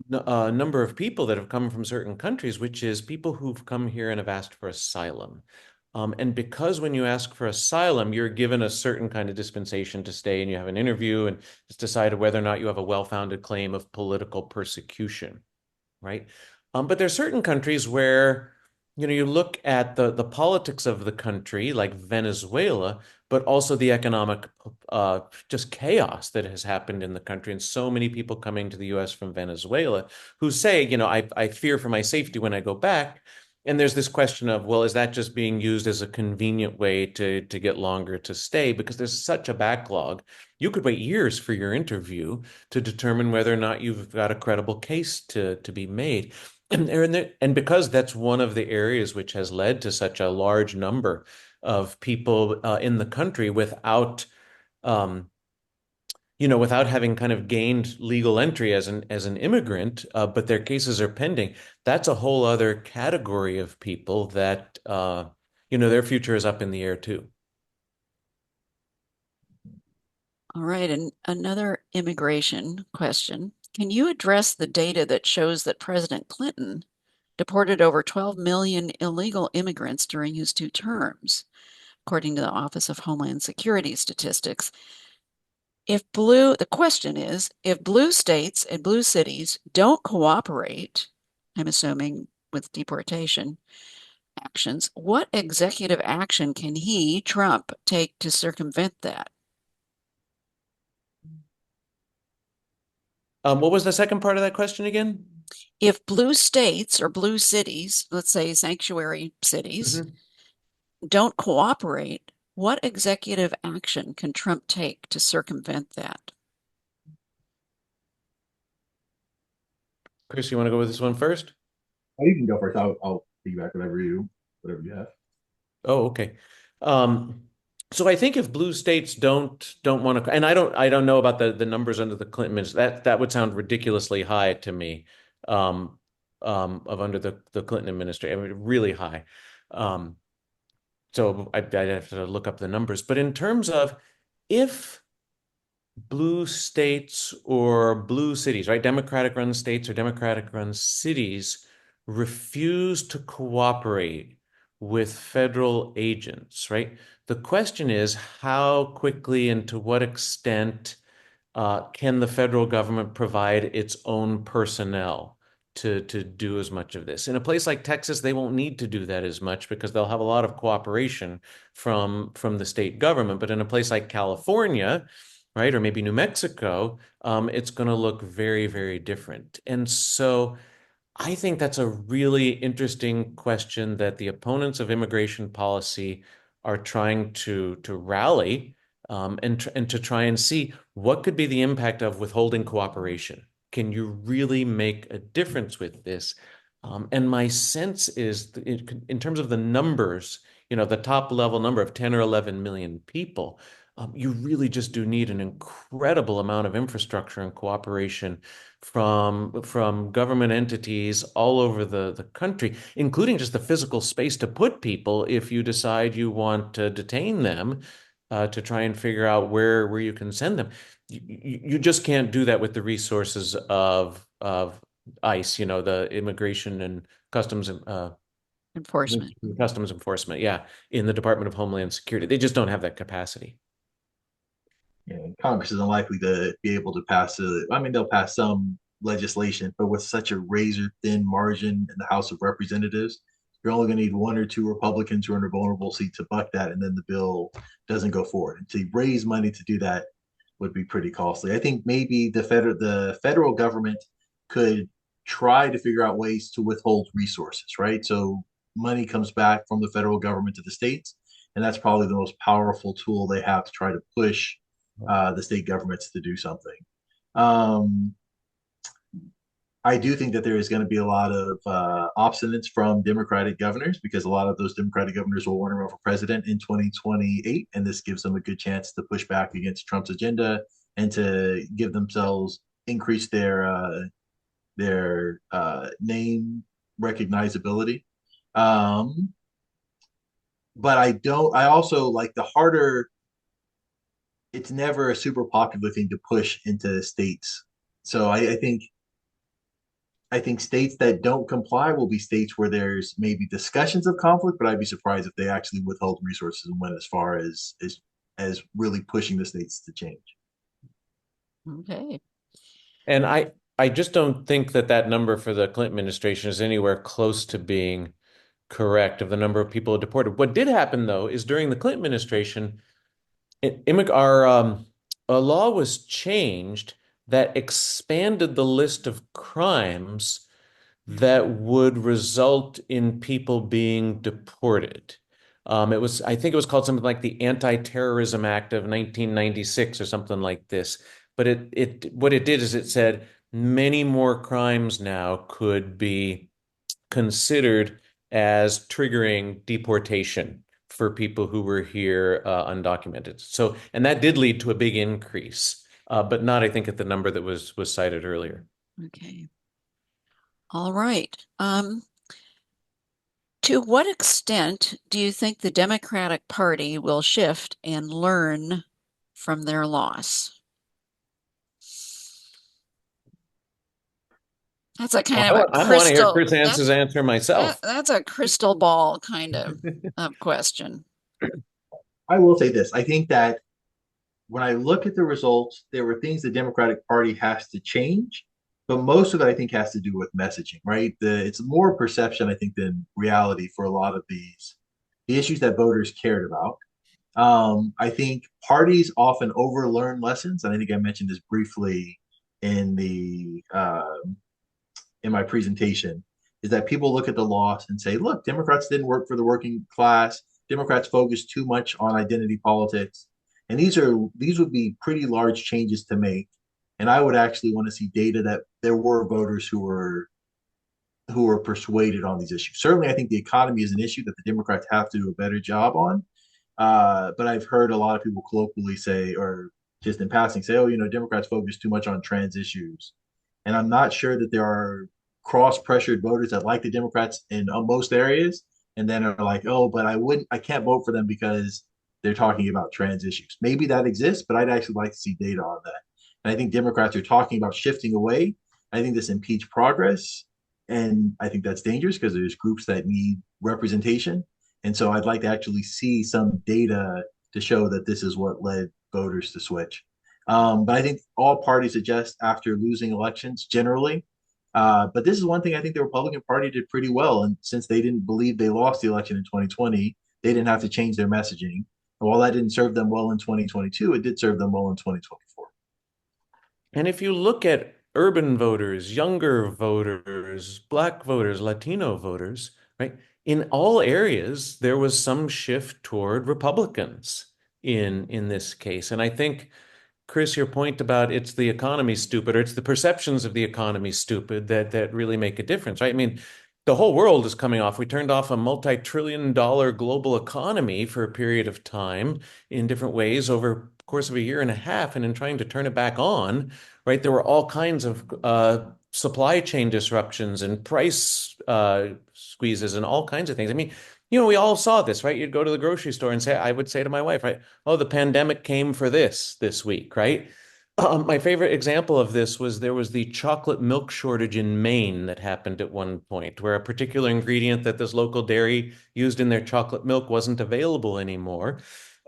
number of people that have come from certain countries, which is people who've come here and have asked for asylum. And because when you ask for asylum, you're given a certain kind of dispensation to stay, and you have an interview, and it's decided whether or not you have a well-founded claim of political persecution, right? But there's certain countries where, you look at the politics of the country, like Venezuela, but also the economic just chaos that has happened in the country, and so many people coming to the U.S. from Venezuela who say, I fear for my safety when I go back. And there's this question of, well, is that just being used as a convenient way to get longer to stay? Because there's such a backlog. You could wait years for your interview to determine whether or not you've got a credible case to be made. And because that's one of the areas which has led to such a large number of people in the country um, without having kind of gained legal entry as an immigrant, but their cases are pending. That's a whole other category of people that their future is up in the air too. All right, and another immigration question. Can you address the data that shows that President Clinton deported over 12 million illegal immigrants during his two terms, according to the Office of Homeland Security statistics? The question is, if blue states and blue cities don't cooperate, I'm assuming with deportation actions, what executive action can Trump, take to circumvent that? What was the second part of that question again? If blue states or blue cities, let's say sanctuary cities, Mhm. don't cooperate, what executive action can Trump take to circumvent that? Chris, you want to go with this one first? Oh, you can go first. I'll piggyback whatever you have. Oh, okay. Um, so I think if blue states don't want to, and I don't know about the numbers under the Clinton administration. That would sound ridiculously high to me. Um, of under the Clinton administration, I mean, really high. Um, so I'd have to look up the numbers. But in terms of if blue states or blue cities, right? Democratic run states or Democratic run cities refuse to cooperate with federal agents, right? The question is how quickly and to what extent can the federal government provide its own personnel to do as much of this? In a place like Texas, they won't need to do that as much because they'll have a lot of cooperation from the state government. But in a place like California, right, or maybe New Mexico, it's going to look very, very different. And so I think that's a really interesting question that the opponents of immigration policy are trying to rally and to try and see what could be the impact of withholding cooperation. Can you really make a difference with this? And my sense is, in terms of the numbers, the top level number of 10 or 11 million people, you really just do need an incredible amount of infrastructure and cooperation from government entities all over the country, including just the physical space to put people if you decide you want to detain them. to try and figure out where you can send them. You just can't do that with the resources of ICE, the Immigration and Enforcement. Customs Enforcement, yeah, in the Department of Homeland Security. They just don't have that capacity. Yeah, Congress is unlikely to be able to pass I mean, they'll pass some legislation, but with such a razor thin margin in the House of Representatives, you're only going to need one or two Republicans who are in a vulnerable seat to buck that, and then the bill doesn't go forward. And to raise money to do that would be pretty costly. I think maybe the federal government could try to figure out ways to withhold resources, right? So money comes back from the federal government to the states, and that's probably the most powerful tool they have to try to push the state governments to do something. Um, I do think that there is going to be a lot of obstinance from Democratic governors because a lot of those Democratic governors will want to run for president in 2028, and this gives them a good chance to push back against Trump's agenda and to give themselves increase their name recognizability. Um, but I don't. I also like the harder. It's never a super popular thing to push into states. So I think states that don't comply will be states where there's maybe discussions of conflict, but I'd be surprised if they actually withhold resources and went as far as really pushing the states to change. Okay. And I just don't think that number for the Clinton administration is anywhere close to being correct of the number of people deported. What did happen, though, is during the Clinton administration, a law was changed that expanded the list of crimes that would result in people being deported. I think it was called something like the Anti-Terrorism Act of 1996 or something like this. But what it did is it said many more crimes now could be considered as triggering deportation for people who were here undocumented. So, and that did lead to a big increase, but not, I think, at the number that was cited earlier. Okay. All right. To what extent do you think the Democratic Party will shift and learn from their loss? That's a kind of a I want to hear crystal Chris Hansen's answer myself. that's a crystal ball kind of question. I will say this. I think that when I look at the results, there were things the Democratic Party has to change, but most of it I think has to do with messaging, right? It's more perception, I think, than reality for a lot of the issues that voters cared about. I think parties often overlearn lessons, and I think I mentioned this briefly in the in my presentation. Is that people look at the loss and say, "Look, Democrats didn't work for the working class. Democrats focused too much on identity politics," and these would be pretty large changes to make. And I would actually want to see data that there were voters who were persuaded on these issues. Certainly, I think the economy is an issue that the Democrats have to do a better job on. But I've heard a lot of people colloquially say, or just in passing, say, "Oh, Democrats focus too much on trans issues," and I'm not sure that there are cross-pressured voters that like the Democrats in most areas, and then are like, "Oh, but I can't vote for them because they're talking about trans issues." Maybe that exists, but I'd actually like to see data on that. And I think Democrats are talking about shifting away. I think this impedes progress, and I think that's dangerous because there's groups that need representation. And so I'd like to actually see some data to show that this is what led voters to switch. But I think all parties adjust after losing elections generally. But this is one thing I think the Republican Party did pretty well. And since they didn't believe they lost the election in 2020, they didn't have to change their messaging. And while that didn't serve them well in 2022, it did serve them well in 2024. And if you look at urban voters, younger voters, Black voters, Latino voters, right, in all areas, there was some shift toward Republicans in this case. And I think, Chris, your point about it's the economy stupid, or it's the perceptions of the economy stupid that really make a difference, right? I mean, the whole world is coming off. We turned off a multi-trillion-dollar global economy for a period of time in different ways over the course of a year and a half. And in trying to turn it back on, right, there were all kinds of supply chain disruptions and price squeezes and all kinds of things. I mean, We all saw this, right? You'd go to the grocery store and say, I would say to my wife, right? Oh, the pandemic came for this week, right? My favorite example of this was there was the chocolate milk shortage in Maine that happened at one point, where a particular ingredient that this local dairy used in their chocolate milk wasn't available anymore.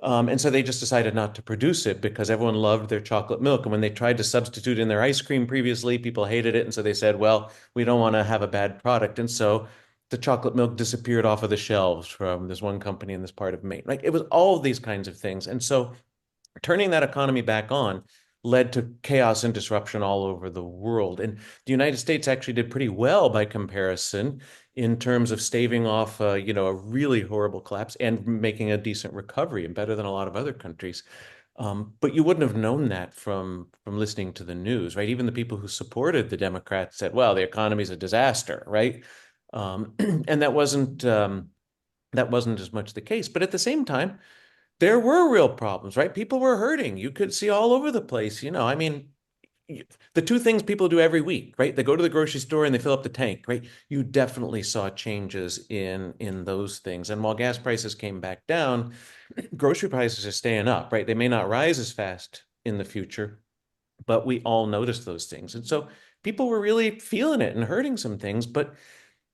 And so they just decided not to produce it because everyone loved their chocolate milk. And when they tried to substitute in their ice cream previously, people hated it. And so they said, well, we don't want to have a bad product. And so the chocolate milk disappeared off of the shelves from this one company in this part of Maine. Like it was all of these kinds of things. And so turning that economy back on led to chaos and disruption all over the world. And the United States actually did pretty well by comparison in terms of staving off, a really horrible collapse and making a decent recovery, and better than a lot of other countries. But you wouldn't have known that from listening to the news, right? Even the people who supported the Democrats said, "Well, the economy's a disaster," right? And that wasn't as much the case. But at the same time, there were real problems, right? People were hurting. You could see all over the place. I mean, the two things people do every week, right? They go to the grocery store and they fill up the tank, right? You definitely saw changes in those things. And while gas prices came back down, grocery prices are staying up, right? They may not rise as fast in the future, but we all noticed those things. And so people were really feeling it and hurting some things, but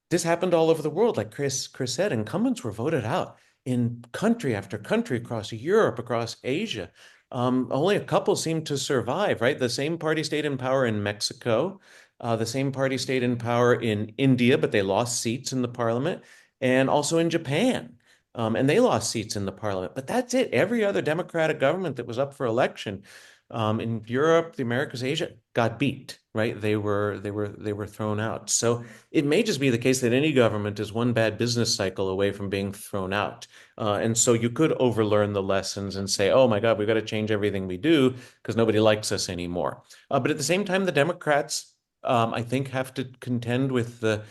this happened all over the world. Like Chris said, incumbents were voted out in country after country across Europe, across Asia. Only a couple seemed to survive, right? The same party stayed in power in Mexico. The same party stayed in power in India, but they lost seats in the parliament, and also in Japan. And they lost seats in the parliament. But that's it. Every other democratic government that was up for election in Europe, the Americas, Asia got beat, right? They were thrown out. So it may just be the case that any government is one bad business cycle away from being thrown out. And so you could overlearn the lessons and say, oh my God, we've got to change everything we do because nobody likes us anymore. But at the same time, the Democrats, I think, have to contend with the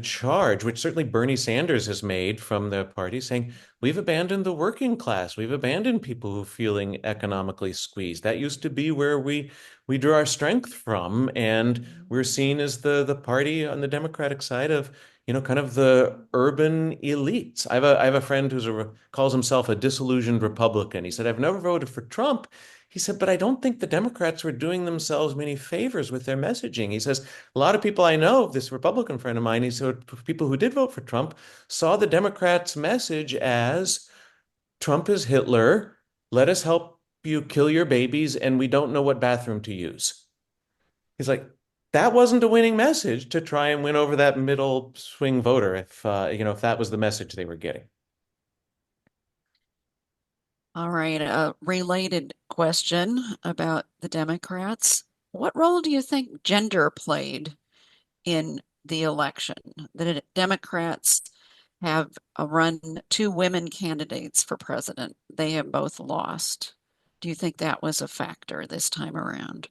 charge, which certainly Bernie Sanders has made from the party, saying, we've abandoned the working class. We've abandoned people who are feeling economically squeezed. That used to be where we drew our strength from, and we're seen as the party on the Democratic side of, kind of the urban elites. I have a friend calls himself a disillusioned Republican. He said, I've never voted for Trump. He said, but I don't think the Democrats were doing themselves many favors with their messaging. He says, a lot of people I know, this Republican friend of mine, he said, people who did vote for Trump saw the Democrats' message as Trump is Hitler. Let us help you kill your babies, and we don't know what bathroom to use. He's like, that wasn't a winning message to try and win over that middle swing voter if that was the message they were getting. All right, a related question about the Democrats. What role do you think gender played in the election? The Democrats have run two women candidates for president. They have both lost. Do you think that was a factor this time around?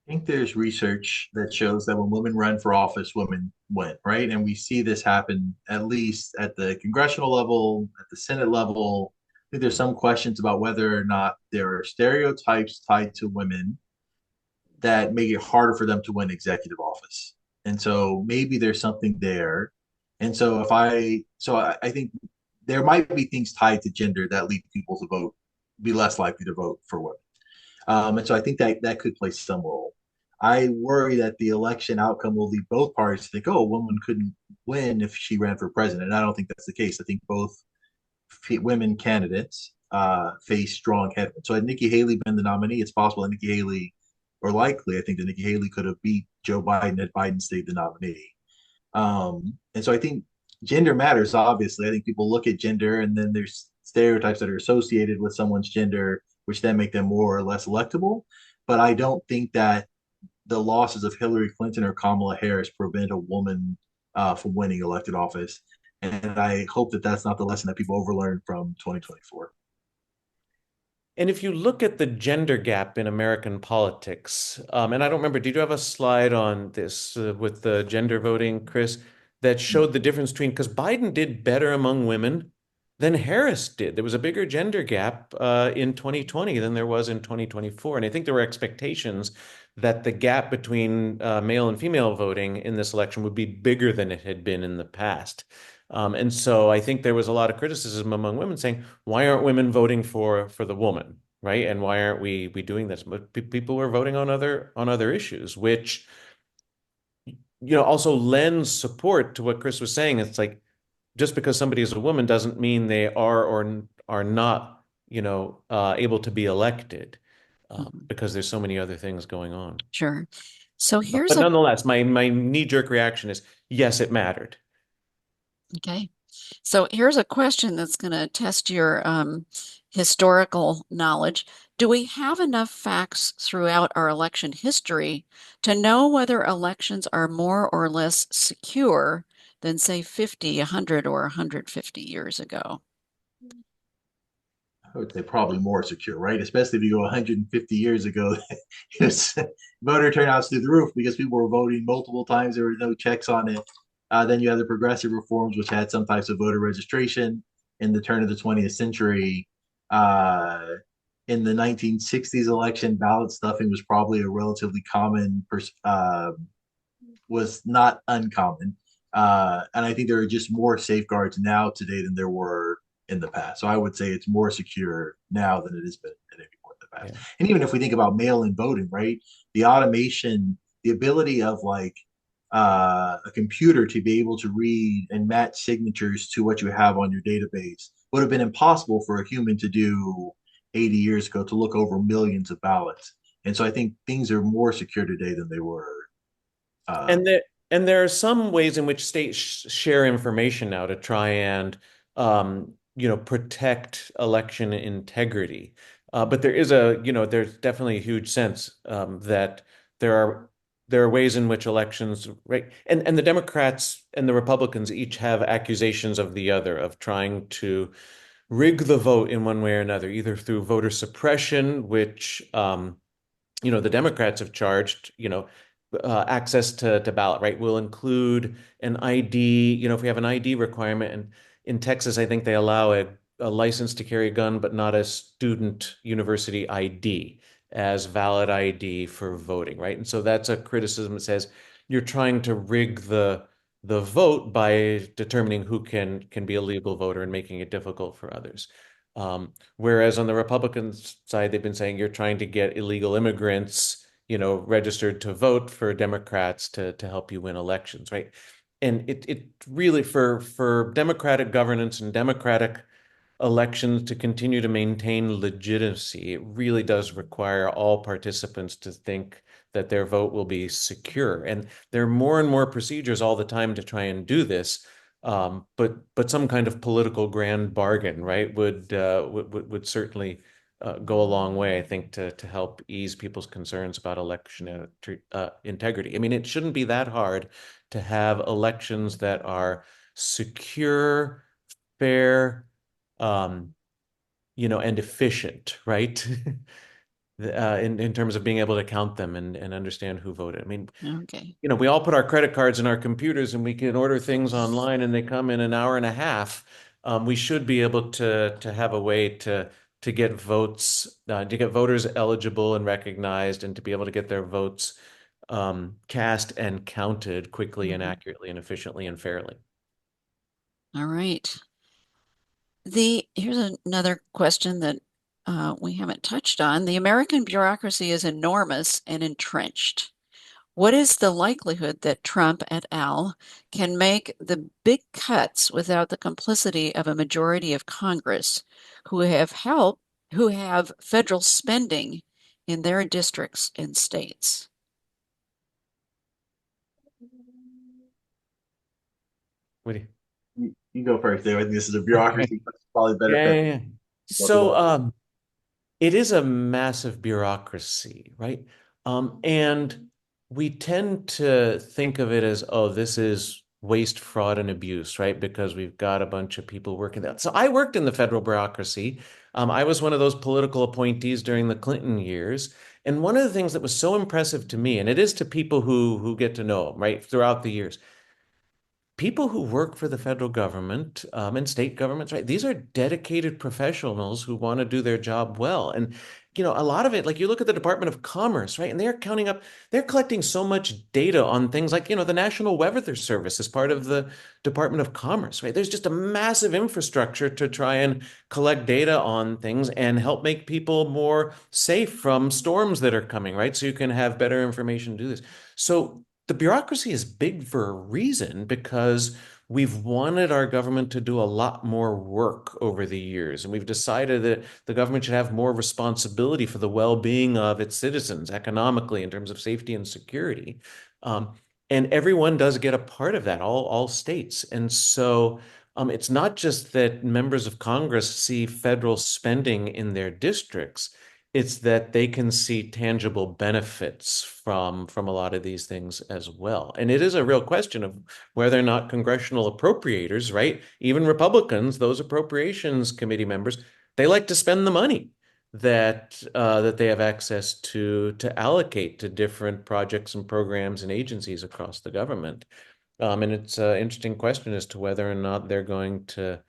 I think there's research that shows that when women run for office, women win, right? And we see this happen at least at the congressional level, at the Senate level. I think there's some questions about whether or not there are stereotypes tied to women that make it harder for them to win executive office. And so maybe there's something there. And so I think there might be things tied to gender that lead people to vote, be less likely to vote for women. And so I think that could play some role. I worry that the election outcome will lead both parties to think, oh, a woman couldn't win if she ran for president. And I don't think that's the case. I think both women candidates face strong headwinds. So had Nikki Haley been the nominee, it's possible that Nikki Haley, or likely, I think that Nikki Haley could have beat Joe Biden had Biden stayed the nominee. And so I think gender matters, obviously. I think people look at gender and then there's stereotypes that are associated with someone's gender, which then make them more or less electable. But I don't think that the losses of Hillary Clinton or Kamala Harris prevent a woman from winning elected office. And I hope that that's not the lesson that people overlearn from 2024. And if you look at the gender gap in American politics, and I don't remember, did you have a slide on this with the gender voting, Chris, that showed the difference between, because Biden did better among women, than Harris did. There was a bigger gender gap in 2020 than there was in 2024. And I think there were expectations that the gap between male and female voting in this election would be bigger than it had been in the past. And so I think there was a lot of criticism among women saying, why aren't women voting for the woman, right? And why aren't we doing this? But people were voting on other issues, which also lends support to what Chris was saying. It's like just because somebody is a woman doesn't mean they are or are not, able to be elected, Mhm. because there's so many other things going on. Sure. So here's But a nonetheless, my knee-jerk reaction is yes, it mattered. Okay. So here's a question that's going to test your historical knowledge. Do we have enough facts throughout our election history to know whether elections are more or less secure than, say, 50, 100, or 150 years ago? I would say probably more secure, right? Especially if you go 150 years ago, it's, voter turnouts through the roof because people were voting multiple times. There were no checks on it. Then you had the progressive reforms, which had some types of voter registration in the turn of the 20th century. Uh, in the 1960s election, ballot stuffing was probably a relatively common, was not uncommon. And I think there are just more safeguards now today than there were in the past. So I would say it's more secure now than it has been at any point in the past. Yeah. And even if we think about mail-in voting, right? The automation, the ability of like a computer to be able to read and match signatures to what you have on your database would have been impossible for a human to do 80 years ago, to look over millions of ballots. And so I think things are more secure today than they were. And there are some ways in which states share information now to try and protect election integrity. But there's definitely a huge sense that there are there are ways in which elections, right? And the Democrats and the Republicans each have accusations of the other of trying to rig the vote in one way or another, either through voter suppression, which the Democrats have charged, access to ballot, right, will include an ID. If we have an ID requirement, and in Texas, I think they allow a license to carry a gun, but not a student university ID as valid ID for voting, right? And so that's a criticism that says you're trying to rig the vote by determining who can be a legal voter and making it difficult for others. Whereas on the Republican side, they've been saying you're trying to get illegal immigrants, registered to vote for Democrats to help you win elections, right? And it really, for democratic governance and democratic elections to continue to maintain legitimacy, it really does require all participants to think that their vote will be secure. And there are more and more procedures all the time to try and do this. But some kind of political grand bargain, right, would certainly go a long way, I think, to help ease people's concerns about election integrity. I mean, it shouldn't be that hard to have elections that are secure, fair, um, and efficient, right? In terms of being able to count them and understand who voted. I mean, Okay. we all put our credit cards in our computers and we can order things online and they come in an hour and a half. We should be able to have a way to get votes, to get voters eligible and recognized, and to be able to get their votes cast and counted quickly and Mhm. accurately and efficiently and fairly. All right. Here's another question that we haven't touched on. The American bureaucracy is enormous and entrenched. What is the likelihood that Trump et al. Can make the big cuts without the complicity of a majority of Congress who have federal spending in their districts and states? What do You go first, Dave. I think this is a you? bureaucracy. It's probably better. Yeah, Better yeah, yeah. talk about. So, it is a massive bureaucracy, right? And we tend to think of it as, oh, this is waste, fraud, and abuse, right? Because we've got a bunch of people working that. So I worked in the federal bureaucracy. I was one of those political appointees during the Clinton years. And one of the things that was so impressive to me, and it is to people who get to know them, right, throughout the years, people who work for the federal government and state governments, right? These are dedicated professionals who want to do their job well. And, a lot of it, like you look at the Department of Commerce, right? And they're collecting so much data on things like, the National Weather Service is part of the Department of Commerce, right? There's just a massive infrastructure to try and collect data on things and help make people more safe from storms that are coming, right? So you can have better information to do this. So the bureaucracy is big for a reason because we've wanted our government to do a lot more work over the years. And we've decided that the government should have more responsibility for the well-being of its citizens economically in terms of safety and security. Um, and everyone does get a part of that, all states. And so it's not just that members of Congress see federal spending in their districts. It's that they can see tangible benefits from a lot of these things as well. And it is a real question of whether or not congressional appropriators, right? Even Republicans, those appropriations committee members, they like to spend the money that they have access to allocate to different projects and programs and agencies across the government. And it's an interesting question as to whether or not they're going to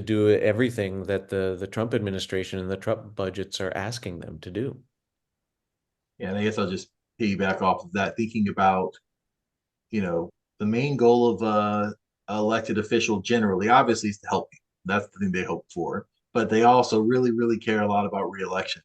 do everything that the Trump administration and the Trump budgets are asking them to do. Yeah, and I guess I'll just piggyback off of that, thinking about, you know, the main goal of elected official generally, obviously, is to help people. That's the thing they hope for. But they also really, really care a lot about reelection.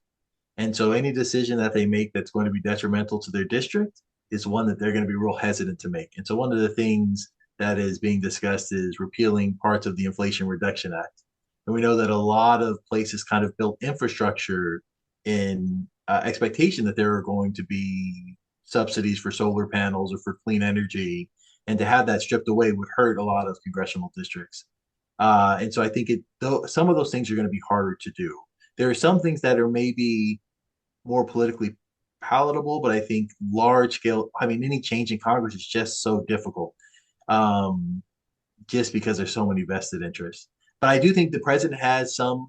And so any decision that they make that's going to be detrimental to their district is one that they're going to be real hesitant to make. And so one of the things that is being discussed is repealing parts of the Inflation Reduction Act. And we know that a lot of places kind of built infrastructure in expectation that there are going to be subsidies for solar panels or for clean energy. And to have that stripped away would hurt a lot of congressional districts. And so I think though some of those things are going to be harder to do. There are some things that are maybe more politically palatable, but I think large scale, I mean, any change in Congress is just so difficult, um, just because there's so many vested interests. But I do think the president has some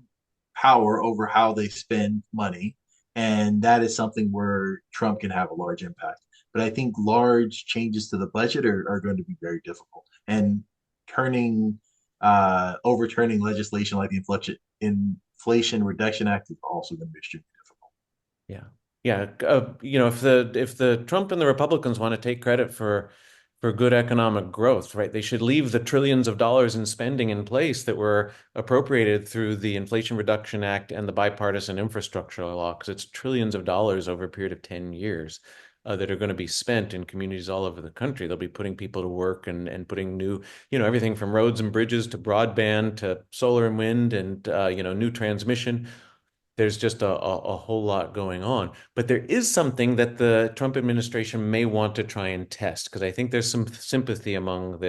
power over how they spend money, and that is something where Trump can have a large impact. But I think large changes to the budget are going to be very difficult, and turning overturning legislation like the Inflation Reduction Act is also going to be extremely difficult. Yeah. Yeah. If the Trump and the Republicans want to take credit for good economic growth, right, they should leave the trillions of dollars in spending in place that were appropriated through the Inflation Reduction Act and the bipartisan infrastructure law, because it's trillions of dollars over a period of 10 years that are going to be spent in communities all over the country. They'll be putting people to work and putting new, everything from roads and bridges to broadband to solar and wind and, new transmission. There's just a whole lot going on. But there is something that the Trump administration may want to try and test, because I think there's some sympathy among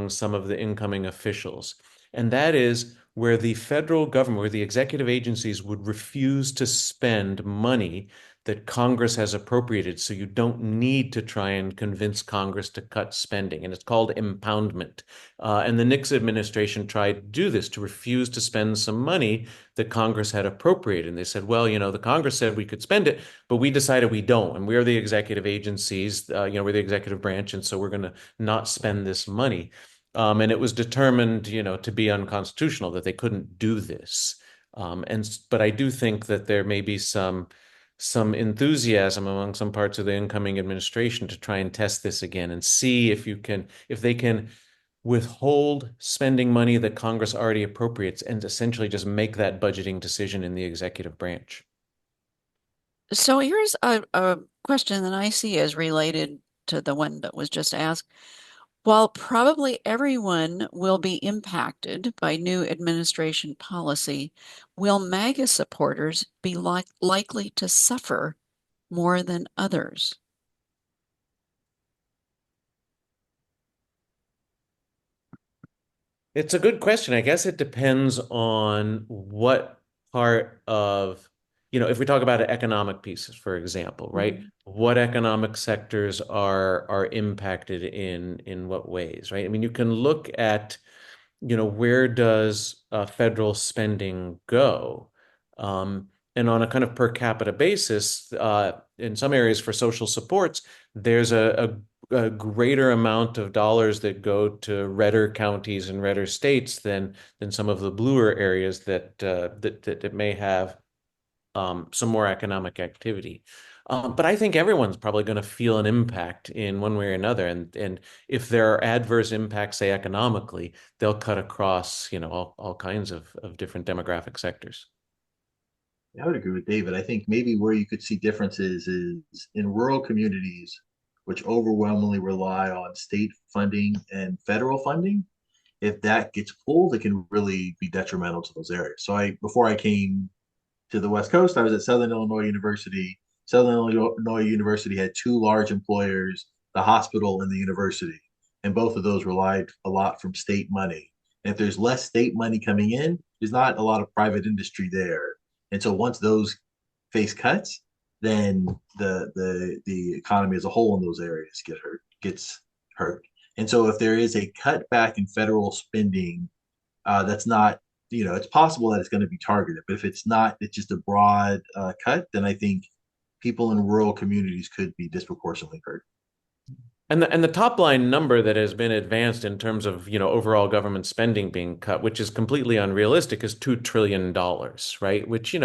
some of the incoming officials. And that is where the federal government, where the executive agencies would refuse to spend money that Congress has appropriated. So you don't need to try and convince Congress to cut spending. And it's called impoundment. And the Nixon administration tried to do this, to refuse to spend some money that Congress had appropriated. And they said, well, the Congress said we could spend it, but we decided we don't. And we're the executive agencies, we're the executive branch. And so we're going to not spend this money. And it was determined, to be unconstitutional, that they couldn't do this. But I do think that there may be some enthusiasm among some parts of the incoming administration to try and test this again and see if they can withhold spending money that Congress already appropriates and essentially just make that budgeting decision in the executive branch. So here's a question that I see as related to the one that was just asked. While probably everyone will be impacted by new administration policy, will MAGA supporters be likely to suffer more than others? It's a good question. I guess it depends on what part of, if we talk about economic pieces, for example, right? Mhm. What economic sectors are impacted in what ways, right? I mean, you can look at, where does federal spending go? And on a kind of per capita basis, in some areas for social supports, there's a greater amount of dollars that go to redder counties and redder states than some of the bluer areas that may have some more economic activity. But I think everyone's probably going to feel an impact in one way or another. And if there are adverse impacts, say economically, they'll cut across, all kinds of different demographic sectors. I would agree with David. I think maybe where you could see differences is in rural communities, which overwhelmingly rely on state funding and federal funding. If that gets pulled, it can really be detrimental to those areas. So before I came to the West Coast, I was at Southern Illinois University. Southern Illinois University had two large employers, the hospital and the university. And both of those relied a lot from state money. And if there's less state money coming in, there's not a lot of private industry there. And so once those face cuts, then the economy as a whole in those areas gets hurt. And so if there is a cutback in federal spending, that's not, it's possible that it's going to be targeted, but if it's not, it's just a broad cut, then I think people in rural communities could be disproportionately hurt. And the top line number that has been advanced in terms of, overall government spending being cut, which is completely unrealistic, is $2 trillion, right? Which,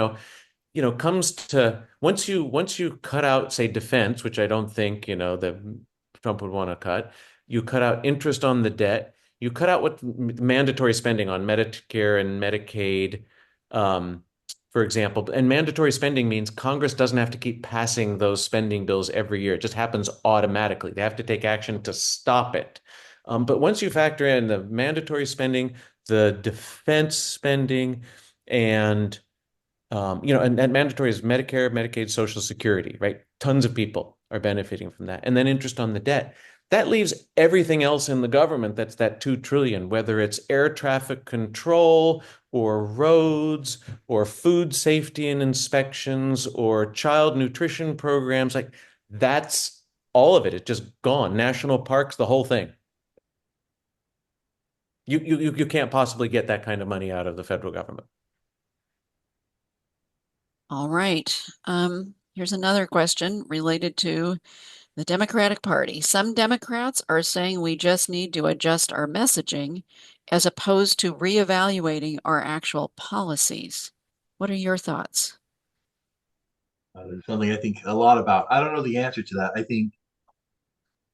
comes to once you cut out, say, defense, which I don't think, that Trump would want to cut, you cut out interest on the debt, you cut out what mandatory spending on Medicare and Medicaid, um, for example. And mandatory spending means Congress doesn't have to keep passing those spending bills every year. It just happens automatically. They have to take action to stop it. But once you factor in the mandatory spending, the defense spending, and and mandatory is Medicare, Medicaid, Social Security, right? Tons of people are benefiting from that. And then interest on the debt. That leaves everything else in the government that's that 2 trillion, whether it's air traffic control or roads or food safety and inspections or child nutrition programs. Like that's all of it. It's just gone. National parks, the whole thing. You can't possibly get that kind of money out of the federal government. All right. Here's another question related to the Democratic Party. Some Democrats are saying we just need to adjust our messaging as opposed to reevaluating our actual policies. What are your thoughts? Something I think a lot about. I don't know the answer to that. I think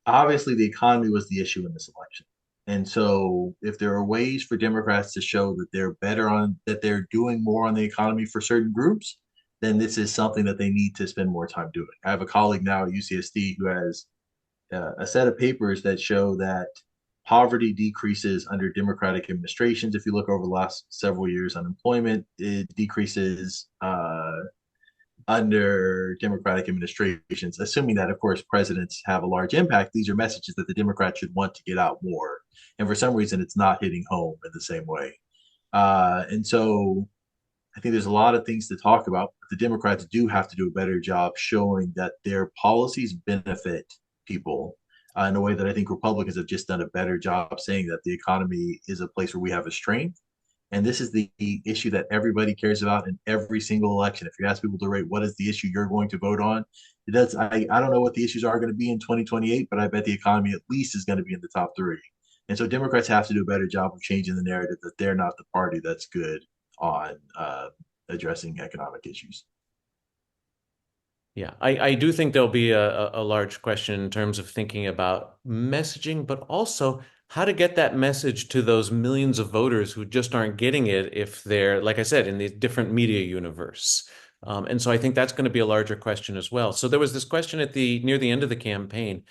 obviously the economy was the issue in this election. And so if there are ways for Democrats to show that they're doing more on the economy for certain groups, then this is something that they need to spend more time doing. I have a colleague now at UCSD who has a set of papers that show that poverty decreases under Democratic administrations. If you look over the last several years, unemployment it decreases under Democratic administrations, assuming that, of course, presidents have a large impact. These are messages that the Democrats should want to get out more. And for some reason, it's not hitting home in the same way. And so I think there's a lot of things to talk about. But the Democrats do have to do a better job showing that their policies benefit people in a way that I think Republicans have just done a better job saying that the economy is a place where we have a strength. And this is the issue that everybody cares about in every single election. If you ask people to rate what is the issue you're going to vote on, it does. I don't know what the issues are going to be in 2028, but I bet the economy at least is going to be in the top three. And so Democrats have to do a better job of changing the narrative that they're not the party that's good on addressing economic issues. Yeah, I do think there'll be a large question in terms of thinking about messaging, but also how to get that message to those millions of voters who just aren't getting it if they're, like I said, in the different media universe. And so I think that's going to be a larger question as well. So there was this question at the near the end of the campaign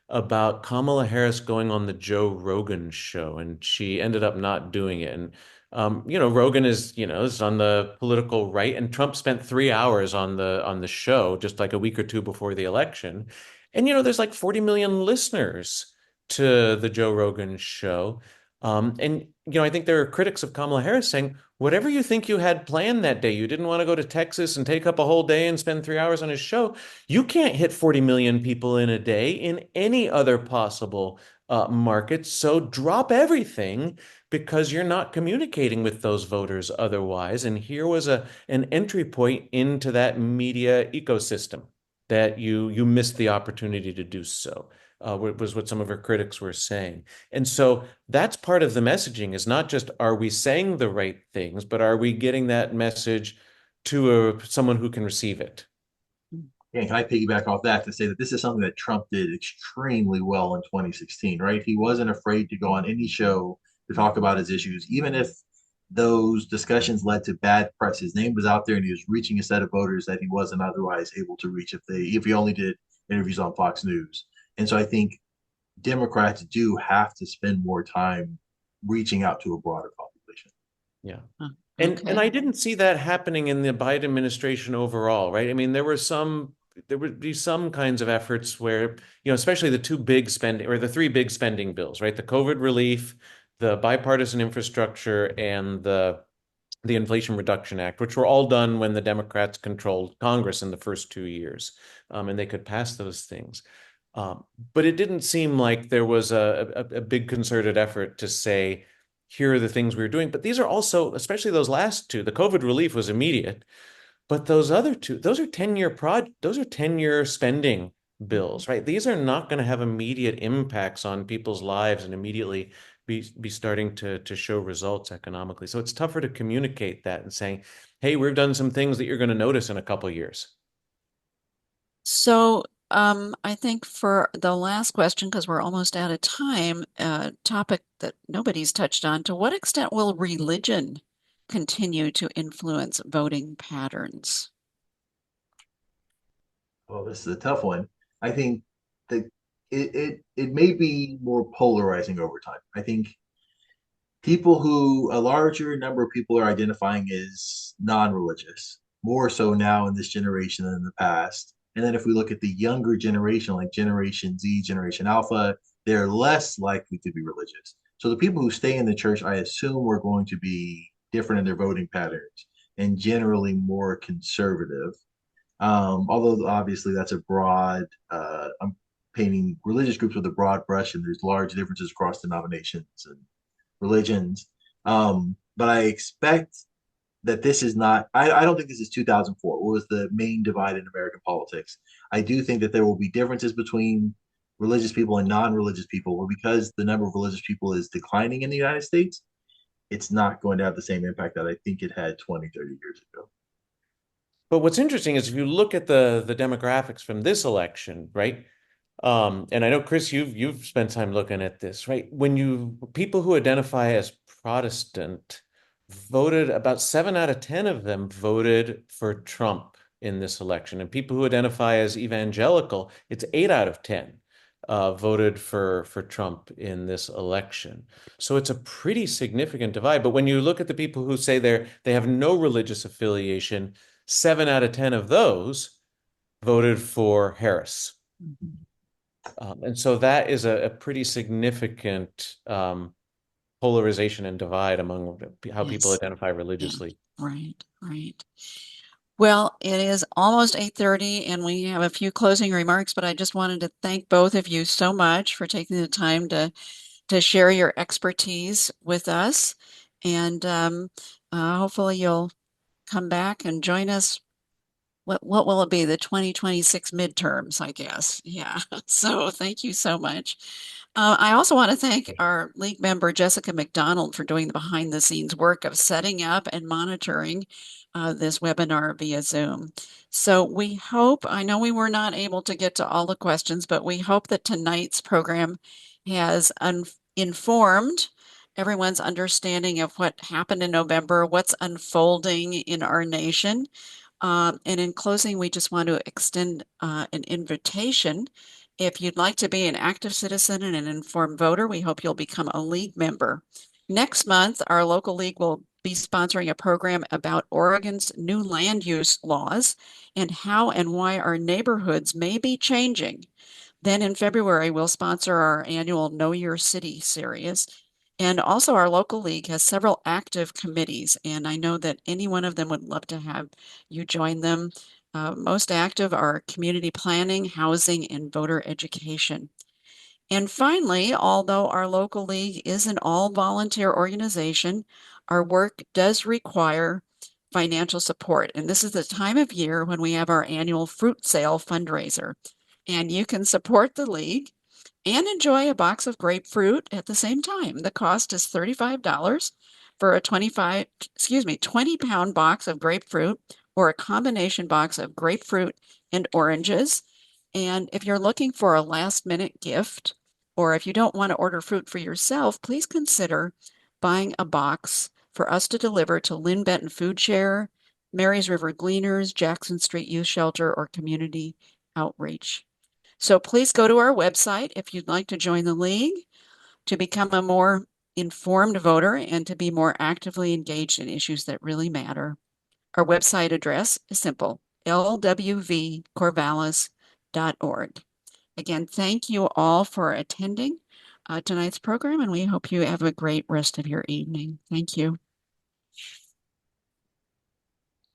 about Kamala Harris going on the Joe Rogan show, and she ended up not doing it. And Rogan is on the political right, and Trump spent 3 hours on the show just like a week or two before the election. And there's like 40 million listeners to the Joe Rogan show. And I think there are critics of Kamala Harris saying, whatever you think you had planned that day, you didn't want to go to Texas and take up a whole day and spend 3 hours on his show. You can't hit 40 million people in a day in any other possible market. So drop everything because you're not communicating with those voters otherwise. And here was an entry point into that media ecosystem that you missed the opportunity to do so. was what some of her critics were saying. And so that's part of the messaging is not just are we saying the right things, but are we getting that message to someone who can receive it? And can I piggyback off that to say that this is something that Trump did extremely well in 2016, right? He wasn't afraid to go on any show to talk about his issues, even if those discussions led to bad press. His name was out there and he was reaching a set of voters that he wasn't otherwise able to reach if he only did interviews on Fox News. And so I think Democrats do have to spend more time reaching out to a broader population. Yeah. Okay. And I didn't see that happening in the Biden administration overall, right? I mean, there would be some kinds of efforts where, especially the three big spending bills, right? The COVID relief, the bipartisan infrastructure, and the Inflation Reduction Act, which were all done when the Democrats controlled Congress in the first 2 years, and they could pass those things. But it didn't seem like there was a big concerted effort to say, here are the things we were doing. But these are also, especially those last two, the COVID relief was immediate, but those other two, those are 10-year spending bills, right? These are not going to have immediate impacts on people's lives and immediately be starting to show results economically. So it's tougher to communicate that and saying, hey, we've done some things that you're going to notice in a couple of years. So I think for the last question, because we're almost out of time, topic that nobody's touched on, to what extent will religion continue to influence voting patterns? Well, this is a tough one. I think that it may be more polarizing over time. I think a larger number of people are identifying as non-religious, more so now in this generation than in the past. And then if we look at the younger generation, like Generation Z, Generation Alpha, they're less likely to be religious. So the people who stay in the church, I assume, are going to be different in their voting patterns and generally more conservative. Although obviously that's a broad, I'm painting religious groups with a broad brush, and there's large differences across denominations and religions. But I expect that this is not, I don't think this is 2004. What was the main divide in American politics? I do think that there will be differences between religious people and non-religious people, but because the number of religious people is declining in the United States, it's not going to have the same impact that I think it had 20, 30 years ago. But what's interesting is if you look at the demographics from this election, right? And I know, Chris, you've spent time looking at this, right? People who identify as Protestant voted, about 7 out of 10 of them voted for Trump in this election. And people who identify as evangelical, it's 8 out of 10 voted for Trump in this election. So it's a pretty significant divide. But when you look at the people who say they have no religious affiliation, 7 out of 10 of those voted for Harris. And so that is a pretty significant polarization and divide among how people Yes. identify religiously. Right, right. Well, it is almost 8:30 and we have a few closing remarks, but I just wanted to thank both of you so much for taking the time to share your expertise with us. And hopefully you'll come back and join us. What will it be? The 2026 midterms, I guess. Yeah. So thank you so much. I also want to thank our league member, Jessica McDonald, for doing the behind the scenes work of setting up and monitoring this webinar via Zoom. So I know we were not able to get to all the questions, but we hope that tonight's program has informed everyone's understanding of what happened in November, what's unfolding in our nation. And in closing, we just want to extend an invitation. If you'd like to be an active citizen and an informed voter, we hope you'll become a league member. Next month, our local league will be sponsoring a program about Oregon's new land use laws and how and why our neighborhoods may be changing. Then in February, we'll sponsor our annual Know Your City series. And also our local league has several active committees, and I know that any one of them would love to have you join them. Most active are community planning, housing, and voter education. And finally, although our local league is an all-volunteer organization, our work does require financial support. And this is the time of year when we have our annual fruit sale fundraiser. And you can support the league and enjoy a box of grapefruit at the same time. The cost is $35 for a 20-pound box of grapefruit or a combination box of grapefruit and oranges. And if you're looking for a last-minute gift, or if you don't want to order fruit for yourself, please consider buying a box for us to deliver to Lynn Benton Food Share, Mary's River Gleaners, Jackson Street Youth Shelter, or Community Outreach. So please go to our website if you'd like to join the league, to become a more informed voter and to be more actively engaged in issues that really matter. Our website address is simple, lwvcorvallis.org. Again, thank you all for attending tonight's program, and we hope you have a great rest of your evening. Thank you.